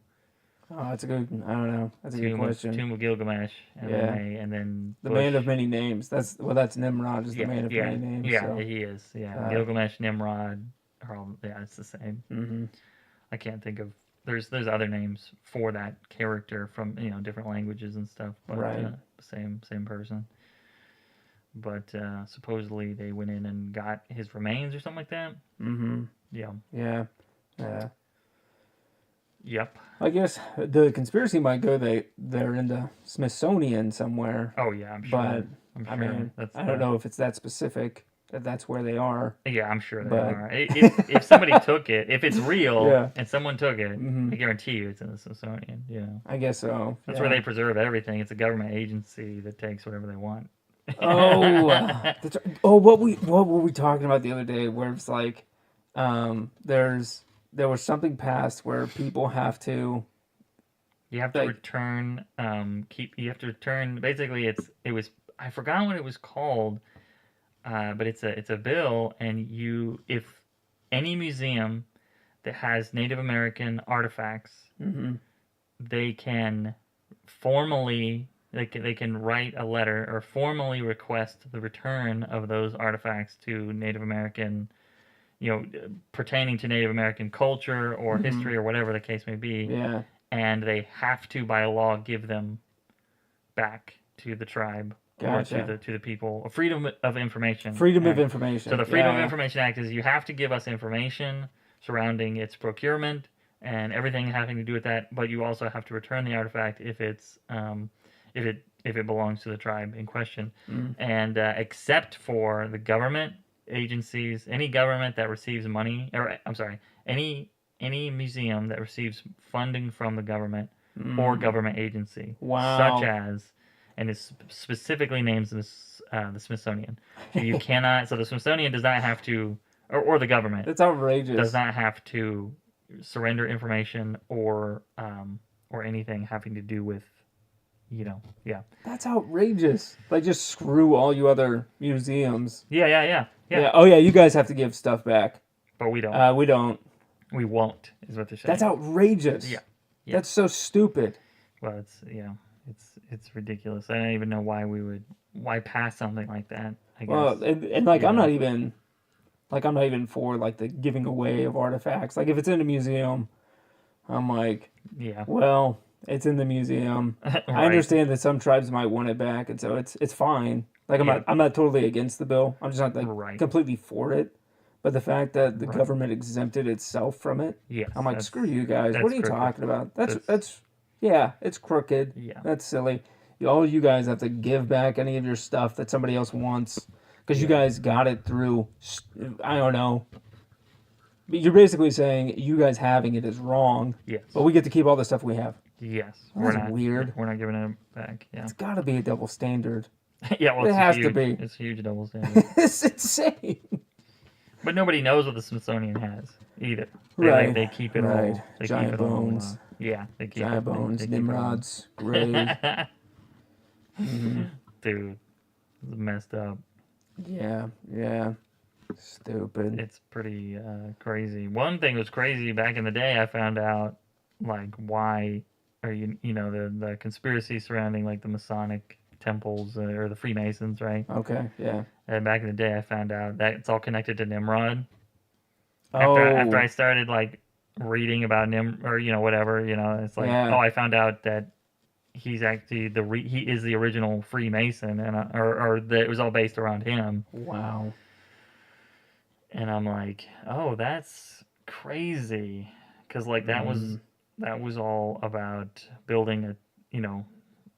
Oh, that's a good. I don't know. That's a good question. Tomb of Gilgamesh, Yeah, and then the Bush. man of many names. That's Nimrod is the Yeah, man of yeah, many names. yeah. So, He is. Yeah, uh, Gilgamesh, Nimrod, are all. Yeah, it's the same. hmm I can't think of. There's other names for that character from different languages and stuff, but right. same person. But supposedly they went in and got his remains or something like that. hmm Yeah. Yeah. Yeah. Yep. I guess the conspiracy might go they're in the Smithsonian somewhere, Oh yeah, I'm but sure. I'm I sure mean, that's I don't the. know if it's that specific that that's where they are. Yeah, I'm sure they But are. If somebody took it, if it's real yeah, and someone took it, hmm I guarantee you it's in the Smithsonian. I guess so. That's where Yeah. they preserve everything. It's a government agency that takes whatever they want. Oh, that's right. Oh, what were we talking about the other day? Where it's like, there was something passed where people have to You have to like, return. You have to return. Basically, it was. I forgot what it was called. But it's a bill, and if any museum that has Native American artifacts, hmm they can they can write a letter or formally request the return of those artifacts to Native American, pertaining to Native American culture or hmm history or whatever the case may be, yeah, and they have to by law give them back to the tribe or to gotcha. the people. A Freedom of Information Freedom of Act. So information. the Freedom of Yeah, Information Act is you have to give us information surrounding its procurement and everything having to do with that, but you also have to return the artifact if it belongs to the tribe in question, mm, and except for the government agencies, any government that receives money, or I'm sorry, any museum that receives funding from the government or mm. government agency, such Wow, as, and it specifically names the Smithsonian. So you cannot. So the Smithsonian does not have to, or the government that's does outrageous. not have to surrender information or anything having to do with yeah That's outrageous. Like, just screw all you other museums. yeah. Yeah. Oh yeah, you guys have to give stuff back. But we don't. We don't. We won't is what they're That's saying. Yeah, outrageous. yeah. That's so stupid. Well, it's ridiculous. I don't even know why pass something like that. I guess Well, and like you know. I'm not even for like the giving away of artifacts. Like if it's in a museum, I'm like, Yeah. well, it's in the museum. I Right. understand that some tribes might want it back, and so it's fine. Like Yep. I'm not totally against the bill. I'm just not like Right. completely for it. But the fact that the Right. government exempted itself from it, Yes. I'm like, screw you guys. What That's are you crooked. talking about? That's Yeah, it's crooked. yeah. That's silly. All you guys have to give back any of your stuff that somebody else wants because you Yeah. guys got it through. I don't know. You're basically saying you guys having it is wrong, Yes. but we get to keep all the stuff we have. Yes. Well, that's weird. We're not giving it back. Yeah. It's got to be a double standard. Yeah. Well, It has to be. it's a huge double standard. It's insane. But nobody knows what the Smithsonian has either. Right. They keep it Right. all. They Giant keep it all. bones. Yeah. They keep Giant it. bones. They keep it all. Nimrod's grave. Dude, it's messed up. Yeah. Yeah. Stupid. It's pretty crazy. One thing was crazy back in the day. I found out like why, or the conspiracy surrounding like the Masonic temples or the Freemasons, right? Okay. Yeah. And back in the day, I found out that it's all connected to Nimrod. After Oh. I started like reading about or whatever, it's like, oh, Yeah. I found out that he's actually he is the original Freemason, and or that it was all based around him. Wow. And I'm like, oh, that's crazy, because like Mm. that was all about building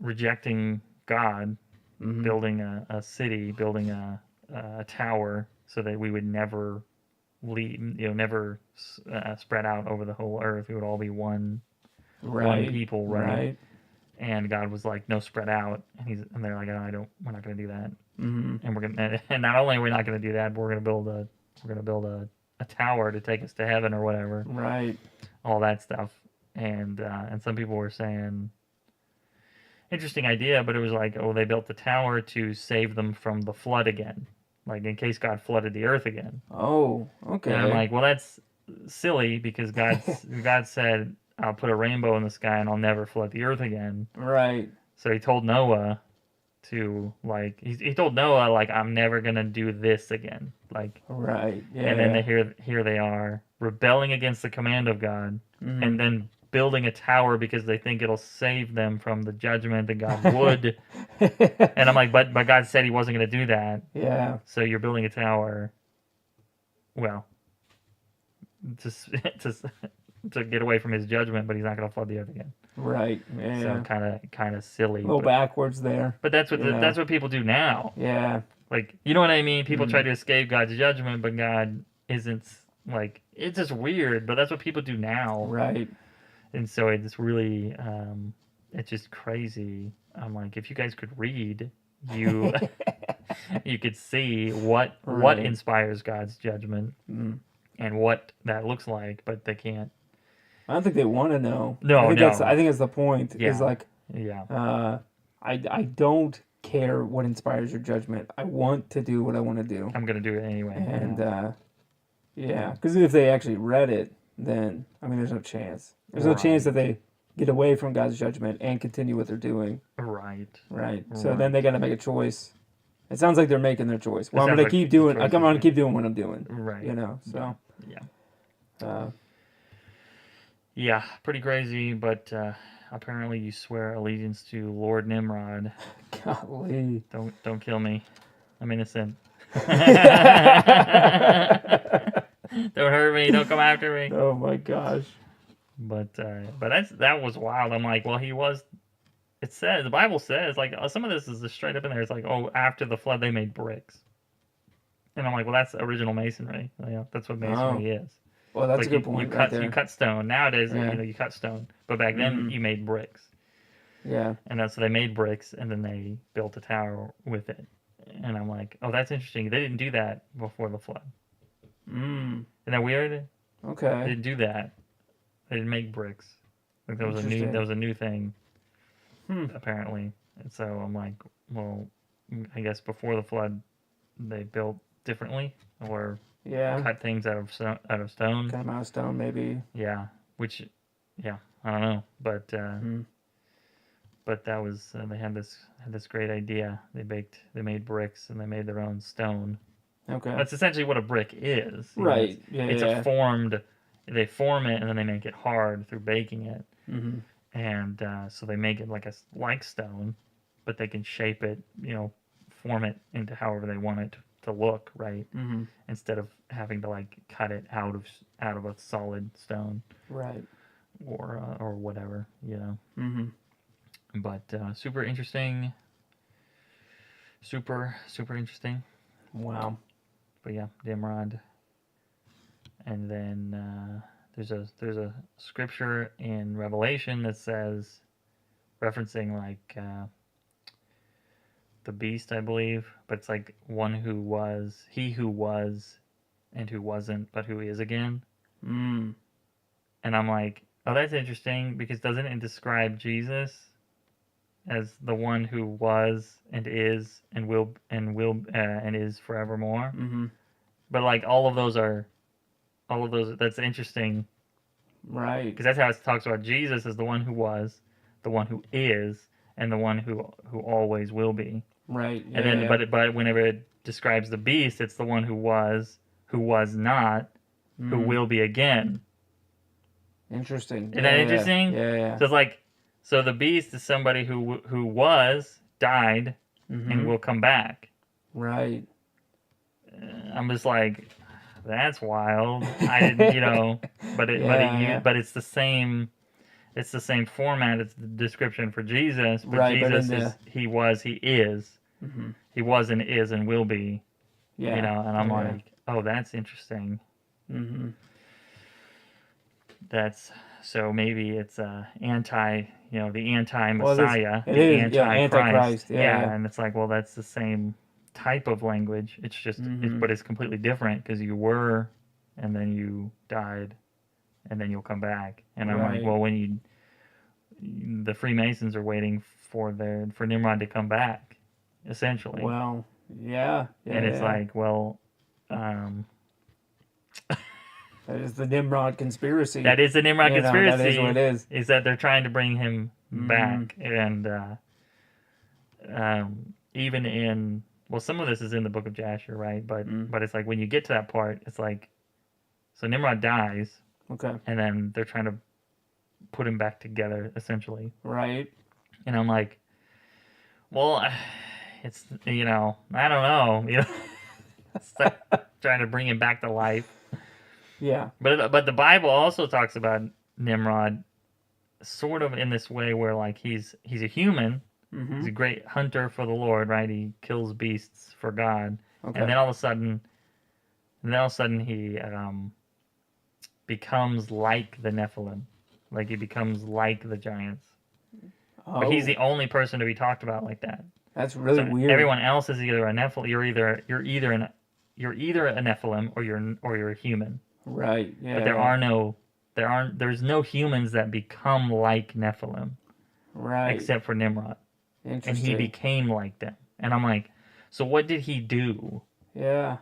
rejecting God, Mm-hmm. building a city, building a tower, so that we would never leave, never spread out over the whole earth. We would all be one Right. people, right? Right. And God was like, no, spread out. And they're like, oh, we're not going to do that. Mm-hmm. And and not only are we not going to do that, but we're going to build a tower to take us to heaven or whatever, Right. all that stuff. And some people were saying, interesting idea, but it was like, oh, they built the tower to save them from the flood again, like in case God flooded the earth again. Oh. And I'm Okay. like, well, that's silly, because God said, I'll put a rainbow in the sky and I'll never flood the earth again. Right. So he told Noah to like he told Noah like I'm never gonna do this again. Like Right. and then Yeah. here they are rebelling against the command of God and Mm. then building a tower because they think it'll save them from the judgment that God would. And I'm like, but God said he wasn't gonna do that. Yeah. So you're building a tower, well, to to to get away from his judgment, but he's not gonna flood the earth again. Right. So Yeah. kind of silly. A little backwards there. But Yeah. that's what people do now. Yeah. Like you know what I mean? People try Mm. to escape God's judgment, but God isn't like it's just weird. But that's what people do now, Right. and so it's really it's just crazy. I'm like, if you guys could read, you you could see what Right. inspires God's judgment Mm. and what that looks like, but they can't. I don't think they want to know. No, I think no. that's the point. Is Yeah. like Yeah. I don't care what inspires your judgment. I want to do what I want to do. I'm gonna do it anyway. And yeah, because if they actually read it, then I mean, there's no chance. There's no chance that they get away from God's judgment and continue what they're doing. Right. Right. So then they got to make a choice. It sounds like they're making their choice. Well, I'm sounds gonna like keep the doing. choice I'm is gonna keep doing what I'm doing. Right. You know. So. Yeah. Yeah. Pretty crazy, but apparently you swear allegiance to Lord Nimrod. Golly. Don't kill me. I'm innocent. Don't hurt me. Don't come after me. Oh my gosh. But that was wild. I'm like, well, he was. It says the Bible says like some of this is just straight up in there. It's like, oh, after the flood they made bricks, and I'm like, well, that's original masonry. Yeah, that's what masonry is. Well, that's like a good point. You cut stone. Nowadays, Yeah. you cut stone, but back then you made bricks. Yeah. And that's so they made bricks, and then they built a tower with it. And I'm like, oh, that's interesting. They didn't do that before the flood. Mm. Isn't that weird? They Okay. didn't do that. They didn't make bricks. Like that was a new thing. Apparently. And so I'm like, well, I guess before the flood, they built differently or cut things out of stone. Cut them out of stone, maybe. Yeah, which, yeah, I don't know, but that was they had this great idea. They made bricks and they made their own stone. Okay. That's essentially what a brick is. Right. It's a formed. They form it and then they make it hard through baking it. Mm-hmm. And so they make it like stone, but they can shape it, form it into however they want it to look, right? Mm-hmm. Instead of having to cut it out of a solid stone, right? Or whatever, Mm-hmm. But super interesting, super interesting. Wow. But yeah, Nimrod. And then there's a scripture in Revelation that says, referencing the beast, I believe, but it's like one who was, he who was, and who wasn't, but who is again. Mm. And I'm like, oh, that's interesting because doesn't it describe Jesus as the one who was and is and will and is forevermore? Mm-hmm. But all of those, that's interesting. Right. Because that's how it talks about Jesus as the one who was, the one who is, and the one who always will be. Right. Yeah, And then, but whenever it describes the beast, it's the one who was not, who will be again. Interesting. Isn't that interesting? Yeah. So it's so the beast is somebody who was, died, and will come back. Right. I'm just like, that's wild. I didn't, but it's the same. It's the same format. It's the description for Jesus, but right, Jesus is he was, he is, he was and is and will be. Yeah. And I'm like, oh, that's interesting. Mm-hmm. That's so maybe it's the anti-Messiah, it the is, antichrist. Yeah, and it's like, well, that's the same type of language. It's just, but it's completely different because you were, and then you died, and then you'll come back. And I'm like, well, when the Freemasons are waiting for Nimrod to come back, essentially. Well, yeah. And it's like, well, That is the Nimrod conspiracy. That is the Nimrod conspiracy. That is what it is. Is that they're trying to bring him Mm-hmm. back, and even in some of this is in the Book of Jasher, right? But it's like when you get to that part, it's like so Nimrod dies, Okay. and then they're trying to put him back together essentially, Right. and I'm like, well, it's I don't know, it's like trying to bring him back to life. Yeah. But the Bible also talks about Nimrod sort of in this way where like he's a human. Mm-hmm. He's a great hunter for the Lord, right? He kills beasts for God. Okay. And then all of a sudden he becomes like the Nephilim. Like he becomes like the giants. Oh, But he's the only person to be talked about like that. that's really So weird. everyone else is either a Nephilim. You're either a Nephilim or you're a human. Right. Yeah. But there's no humans that become like Nephilim Right. except for Nimrod. And Interesting. he became like them. And I'm like, so what did he do? Yeah.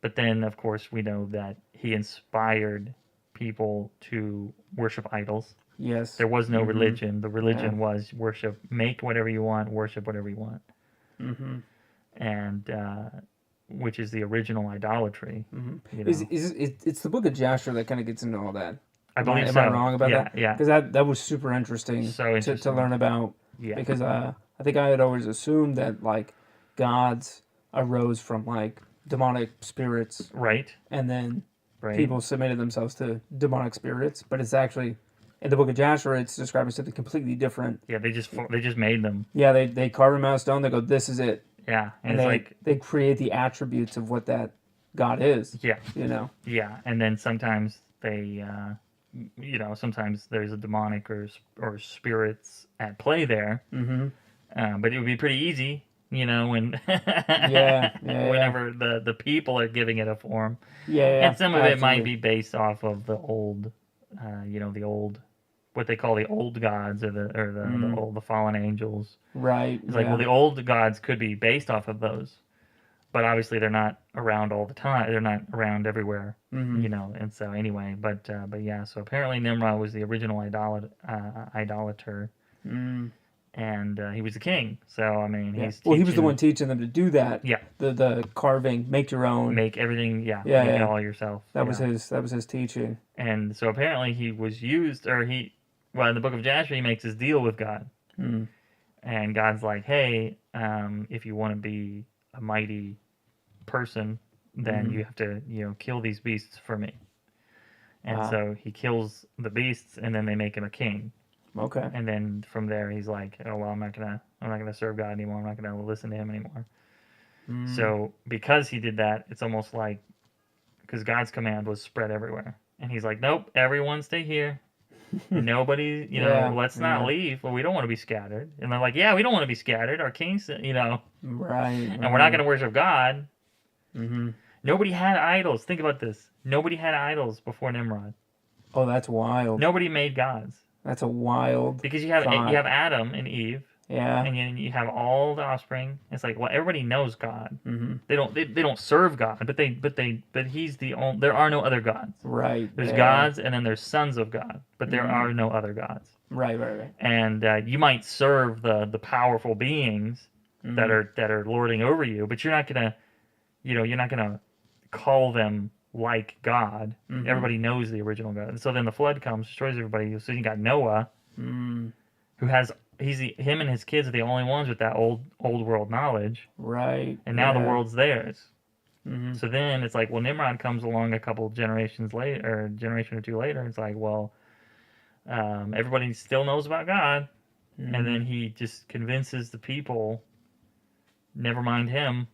But then of course we know that he inspired people to worship idols. Yes. There was no Mhm. religion. The religion Yeah. was worship, make whatever you want, worship whatever you want. Mm-hmm. And which is the original idolatry. Mm-hmm. You know? It's the Book of Jasher that kind of gets into all that. I believe Am so. I wrong about yeah, that? Yeah. Because that was super interesting, So to interesting. learn about. Yeah. Because I think I had always assumed that like gods arose from like demonic spirits, Right. and then Right. people submitted themselves to demonic spirits. But it's actually in the Book of Jasher, it's described as something completely different. Yeah, they just made them. Yeah, they carve them out of stone. They go, "This is it," Yeah, and they create the attributes of what that god is. yeah, Yeah. and then sometimes they, sometimes there's a demonic or spirits at play there. Mm-hmm. But it would be pretty easy, when Yeah. whenever the people are giving it a form, Yeah. and some of it might absolutely. be based off of the old, the old, what they call the old gods or the fallen angels. Right. It's like, well, the old gods could be based off of those, but obviously they're not around all the time. They're not around everywhere, Mm-hmm. And so anyway, but yeah. So apparently Nimrod was the original idolater, Mm. and he was the king. So I mean, Yeah. he's Well, he was the teaching- one teaching them to do that. Yeah, The carving, make your own. make everything. Yeah, Yeah, make it yeah. all yourself. That was his teaching. And so apparently he was used, well, in the book of Jasher, he makes his deal with God. Mm. And God's like, hey, if you want to be a mighty person, then you have to, kill these beasts for me. And Wow. so he kills the beasts, and then they make him a king. Okay. And then from there, he's like, oh well, I'm not gonna serve God anymore. I'm not gonna listen to him anymore. Mm. So because he did that, it's almost like because God's command was spread everywhere, and he's like, nope, everyone stay here. Nobody, let's not leave. Well, we don't want to be scattered. And they're like, yeah, we don't want to be scattered. Our king's, Right. and we're not going to worship God. Mm-hmm. Nobody had idols. Think about this. Nobody had idols before Nimrod. Oh, that's wild. Nobody made gods That's a wild. because you have thought. Adam and Eve, Yeah. and then you have all the offspring. It's like, well, everybody knows God. Mm-hmm. They don't serve God, but he's the only. There are no other gods. Right. There's yeah. gods, and then there's sons of God, but there Mhm. are no other gods. Right. And you might serve the powerful beings Mm-hmm. that are lording over you, but you're not gonna call them like God. Mhm. Everybody knows the original God, and so then the flood comes, destroys everybody. So you got Noah, Mm. who has him and his kids are the only ones with that old world knowledge, Right. and now the yeah. world's theirs. Mm-hmm. So then it's like, well, Nimrod comes along a couple generations later, or a generation or two later. It's like, well, everybody still knows about God, Mm-hmm. and then he just convinces the people, never mind him,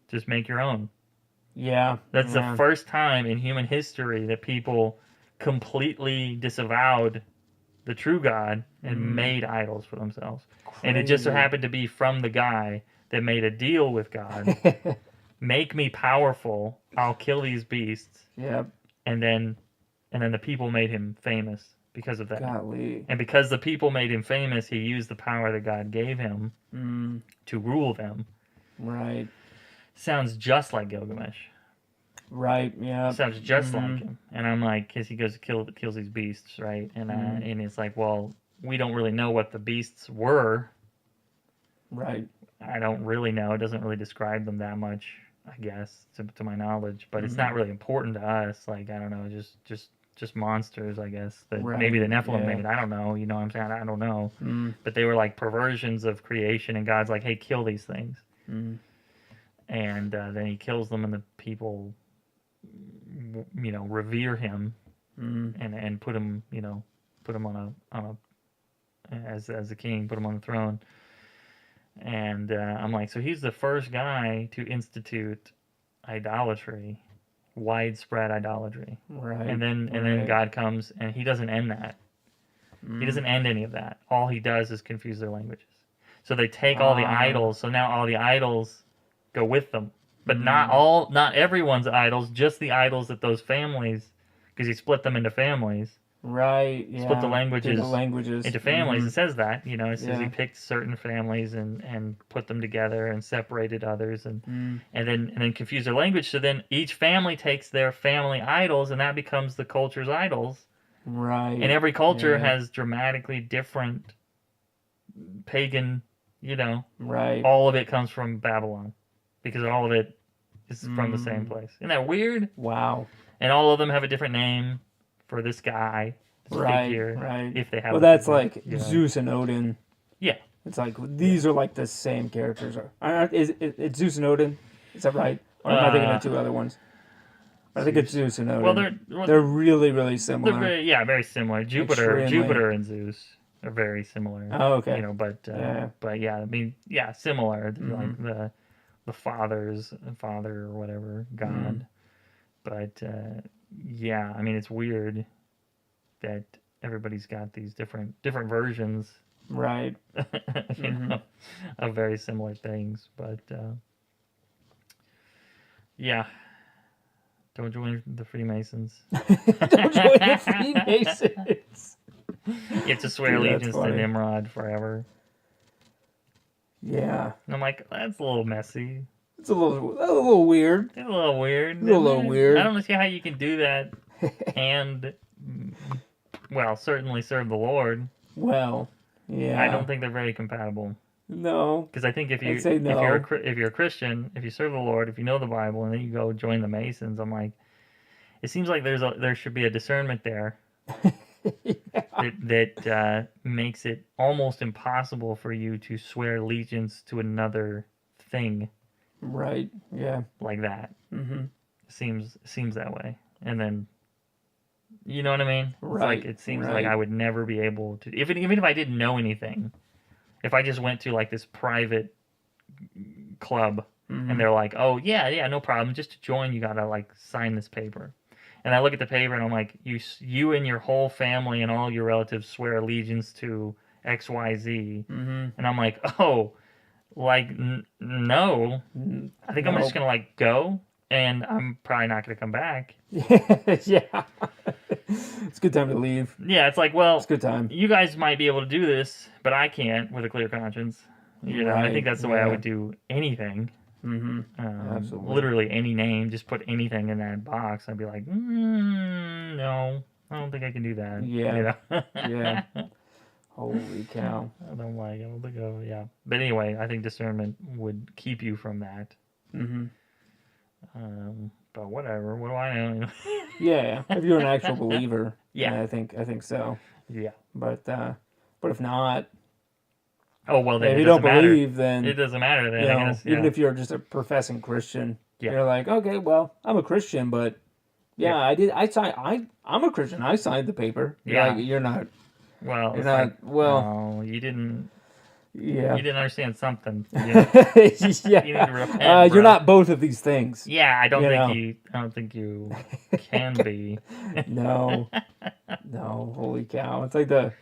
just make your own. Yeah. That's yeah. the first time in human history that people completely disavowed the true God and Mhm. made idols for themselves. And it just so Crazy. happened to be from the guy that made a deal with God. Make me powerful, I'll kill these beasts. Yep. And then the people made him famous because of that. Golly. And because the people made him famous, he used the power that God gave him Mm. to rule them. Right. Sounds just like Gilgamesh. Right. Yeah. Sounds just like him. And I'm like, because he goes to kills these beasts, right? And it's like, well, we don't really know what the beasts were. Right. I don't really know. It doesn't really describe them that much, I guess, to my knowledge. But it's not really important to us. Like, I don't know, just monsters, I guess, that maybe the Right. Nephilim Yeah. made. I don't know. You know what I'm saying? I don't know. Mm. But they were like perversions of creation, and God's like, hey, kill these things. Mm. And then he kills them, and the people, revere him Mm. and put him, put him on a as a king, put him on the throne. And I'm like, so he's the first guy to institute idolatry, widespread idolatry. Right. And then Right. God comes and he doesn't end that. He doesn't end any of that. All he does is confuse their languages. So they take all the idols. So now all the idols go with them, but not everyone's idols. Just the idols that those families, because he split them into families. Right. Yeah. Split the Through languages into families. It says that, it says he Yeah. picked certain families and put them together and separated others and then confused their language. So then each family takes their family idols and that becomes the culture's idols. Right. And every culture Yeah. has dramatically different pagan, Right. all of it comes from Babylon because all of it is from the same place. Isn't that weird? Wow. And all of them have a different name for this guy, this Right. figure, Right. if they have. Well, a that's figure, like Zeus and Odin. Yeah. It's like these are like the same characters. Is it's Zeus and Odin? Is that right? Or am I thinking of two other ones? I think it's Zeus and Odin. Well, they're really, really similar. They're very similar. Extremely. Jupiter and Zeus are very similar. Oh, okay. But yeah, I mean, yeah, similar. Like the father or whatever God. But yeah, I mean, it's weird that everybody's got these different versions, Right. of very similar things. But yeah. Don't join the Freemasons. Don't join the Freemasons. You have to swear Dude, that's allegiance to funny. Nimrod forever. Yeah. And I'm like, that's a little messy. It's a little weird. It's a little weird. A little weird. I don't see how you can do that and, well, certainly serve the Lord. Well, yeah. I don't think they're very compatible. No. Because I think if I'd say no. if you're a Christian, if you serve the Lord, if you know the Bible, and then you go join the Masons, I'm like, it seems like there should be a discernment there that makes it almost impossible for you to swear allegiance to another thing Right. Yeah. like that. Mm-hmm. Seems that way, and then. You know what I mean? Right. It's like it seems Right. like I would never be able to, even if I didn't know anything. If I just went to like this private club and they're like, "Oh yeah, no problem. Just to join, you gotta like sign this paper." And I look at the paper and I'm like, "You and your whole family and all your relatives swear allegiance to X, Y, Z." And I'm like, "Oh, like no. I think I'm just gonna like go, and I'm probably not gonna come back." Yeah. It's a good time to leave. Yeah, it's like, well, It's a good time. you guys might be able to do this, but I can't with a clear conscience. I Right, think that's the way I yeah. would do anything. Absolutely. Literally any name, just put anything in that box. I'd be like, no, I don't think I can do that. Yeah. You Yeah. Holy cow. I don't think yeah. But anyway, I think discernment would keep you from that. But whatever. What do I know? Yeah. If you're an actual believer, Yeah. I think so. Yeah. But if not, Oh well, then if it you don't doesn't matter. believe, then It doesn't matter then. you know, I guess. even Yeah. if you're just a professing Christian, Yeah. you're like, okay, well, I'm a Christian, but yeah, Yeah. I did. I signed. I'm a Christian. I signed the paper. You're Yeah. like, you're not. Well, You're it's not. like, Well, no, you didn't. yeah. You didn't understand something. Yeah. You need to repent, You're bro. not both of these things. Yeah, I don't You think know. I don't think you can be. No. No. Holy cow! It's like the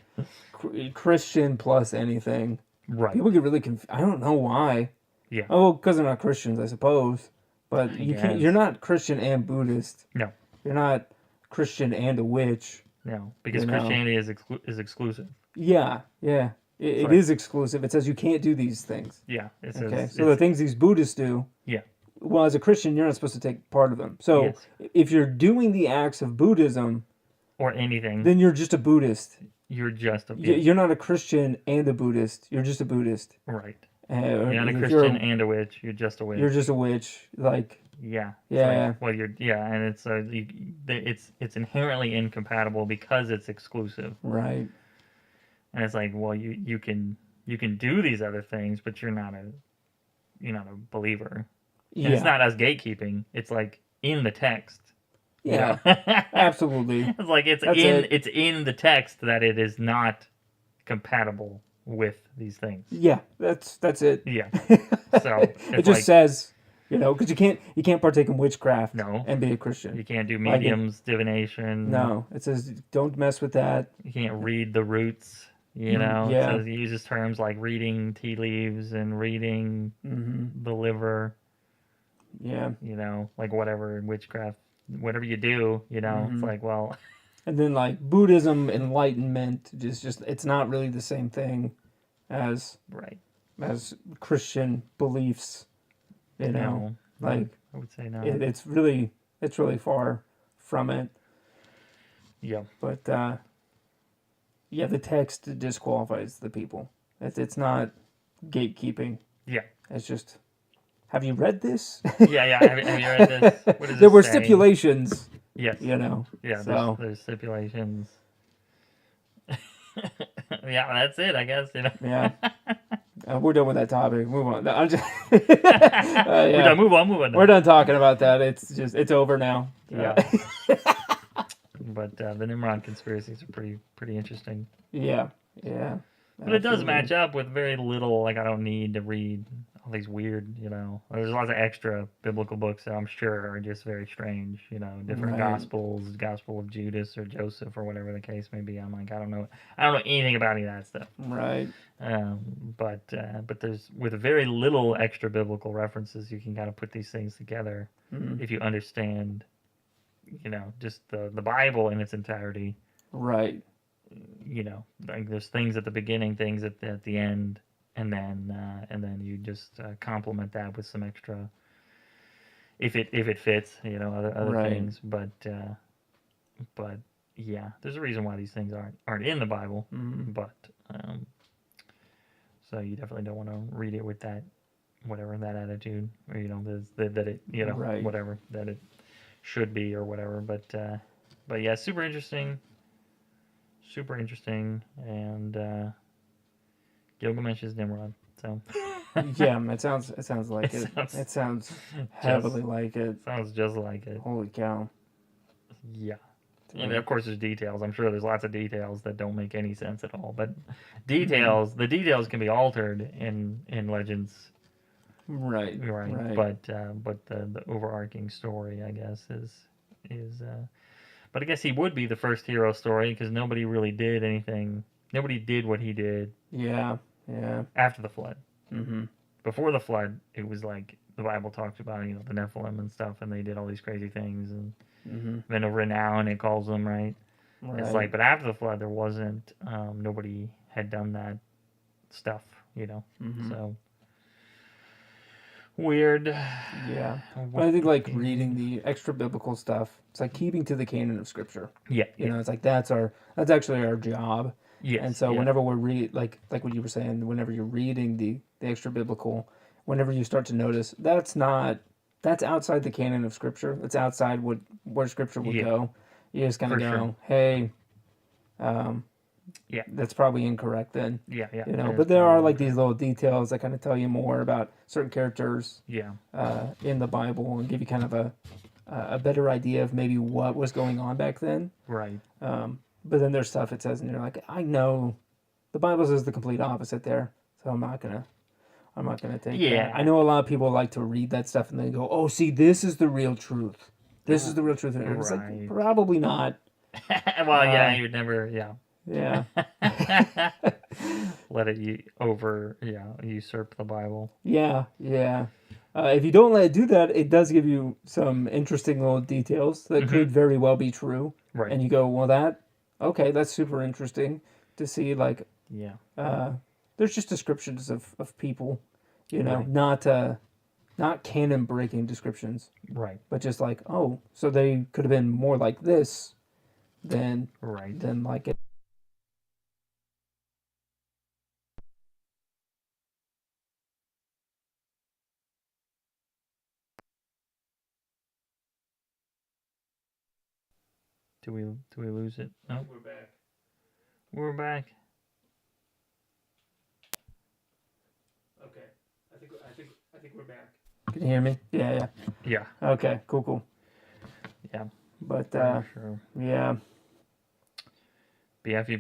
Christian plus anything. Right. People get really confused. I don't know why. Yeah. Oh, because they're not Christians, I suppose. But you can't. guess. You're not Christian and Buddhist. No. You're not Christian and a witch. No, because You know. Christianity is exclusive. Yeah. Yeah. It Right. is exclusive. It says you can't do these things. Yeah. It says. Okay. So the things these Buddhists do. Yeah. well, as a Christian, you're not supposed to take part of them. So Yes. if you're doing the acts of Buddhism, Or anything. then you're just a Buddhist. You're just a yeah. You're not a Christian and a Buddhist. You're just a Buddhist. Right. You're You're not a if Christian and a witch. You're just a witch. you're just a witch. Like, Yeah. It's yeah, like, well, you're yeah, and it's inherently incompatible because it's exclusive, right. and it's like, well, you can do these other things, but you're not a believer, and it's Yeah, not us gatekeeping. It's like in the text, you know. yeah, absolutely. It's like That's it. it's in the text that it is not compatible with these things. Yeah, that's it. Yeah. So It it's just like says, because you can't partake in witchcraft no, and be a you Christian. can't do Like mediums, divination. No, it says don't mess with that. You can't read the roots. You know, Yeah. so it uses terms like reading tea leaves and reading the liver. Yeah. You know, like whatever witchcraft, whatever you do. You know, it's like, well, And then like Buddhism, enlightenment, just it's not really the same thing as right? as Christian beliefs. No, Like I would say no. it's really far from it. Yeah, But yeah, the text disqualifies the people. It's not gatekeeping. yeah, It's just, have you read this? yeah. Have you read this? What does There this were say? stipulations, Yes. Yeah. So There's stipulations. Yeah, that's it. I guess you know. yeah, we're done with that topic. Move on. No, I'm just, We're yeah, done. Move on. Move on. we're done talking about that. It's over now. Yeah. But the Nimrod conspiracies are pretty interesting. Yeah. Yeah. But it does Absolutely. match up with very little. Like I don't need to read all these weird. You know, there's lots of extra biblical books that I'm sure are just very strange. You know, different Right. gospels, Gospel of Judas or Joseph or whatever the case may be. I'm like, I don't know anything about any of that stuff. Right. But there's with very little extra biblical references, you can kind of put these things together if you understand, you know, just the Bible in its entirety. Right. You know, like there's things at the beginning, things at the end, and then you just complement that with some extra, if it fits, you know, other Right. things. But yeah, there's a reason why these things aren't in the Bible. But so you definitely don't want to read it with that that attitude, or you know, that it you know Right. whatever that it should be or whatever. But yeah, super interesting, and Gilgamesh is Nimrod. So Yeah. It sounds like it. sounds It sounds heavily like it. sounds just like it. Holy cow. Yeah. And of course, there's details. I'm sure there's lots of details that don't make any sense at all. But the details can be altered in legends, Right. right? Right. But the overarching story, I guess, is. But I guess he would be the first hero story because nobody really did anything. Nobody did what he did Yeah. Yeah. after the flood. Mm-hmm. Before the flood, it was like the Bible talks about, you know, the Nephilim and stuff, and they did all these crazy things, and men of renown, it calls them, right? Right. It's like, but after the flood, there wasn't, nobody had done that stuff, you know. So weird. Yeah. But I think like reading the extra biblical stuff, it's like keeping to the canon of scripture. Yeah. You know, it's like that's actually our job. Yes. And so yeah. whenever we're like what you were saying, whenever you're reading the extra biblical, whenever you start to notice that's outside the canon of scripture. That's outside where scripture would go. You just kind of go, sure. hey, Yeah. that's probably incorrect then. Yeah. You know, but there are like these little details that kind of tell you more about certain characters Yeah. in the Bible and give you kind of a better idea of maybe what was going on back then. Right. But then there's stuff it says, and you're like, I know the Bible says the complete opposite there, so I'm not gonna take that. I know a lot of people like to read that stuff and they go, oh, see, this is the real truth. This is the real truth. And it's like, Right. probably not. Well, yeah, you'd never, yeah. Yeah. Let it usurp the Bible. Yeah. Yeah. If you don't let it do that, it does give you some interesting little details that could very well be true. Right. And you go, well, that's super interesting to see. Like, Yeah. there's just descriptions of people, you know, Right. not not canon breaking descriptions, Right. but just like, oh, so they could have been more like this than Right. like it. Do we lose it? No. We're back. We're back. Okay. I think we're back. Can you hear me? Yeah. Yeah. Okay. Cool. Yeah. But For sure. yeah. But yeah, if you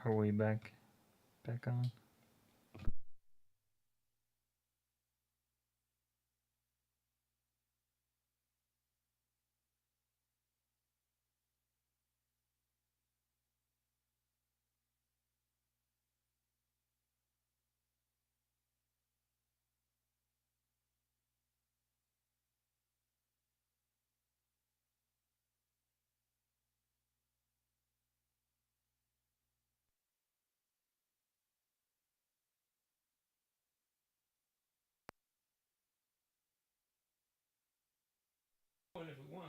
are we back on? If we want,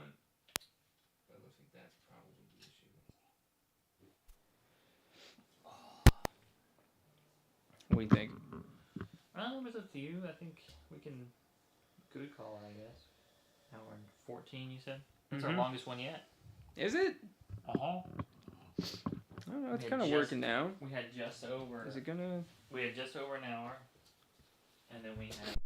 but it looks like that's probably the issue. What do you think? It's up to you. I think we can good call it, I guess. Now we're in 14, you said? That's our longest one yet. Is it? Uh-huh. I don't know. It's kind of working now. We had just over. Is it gonna? We had just over an hour. And then we had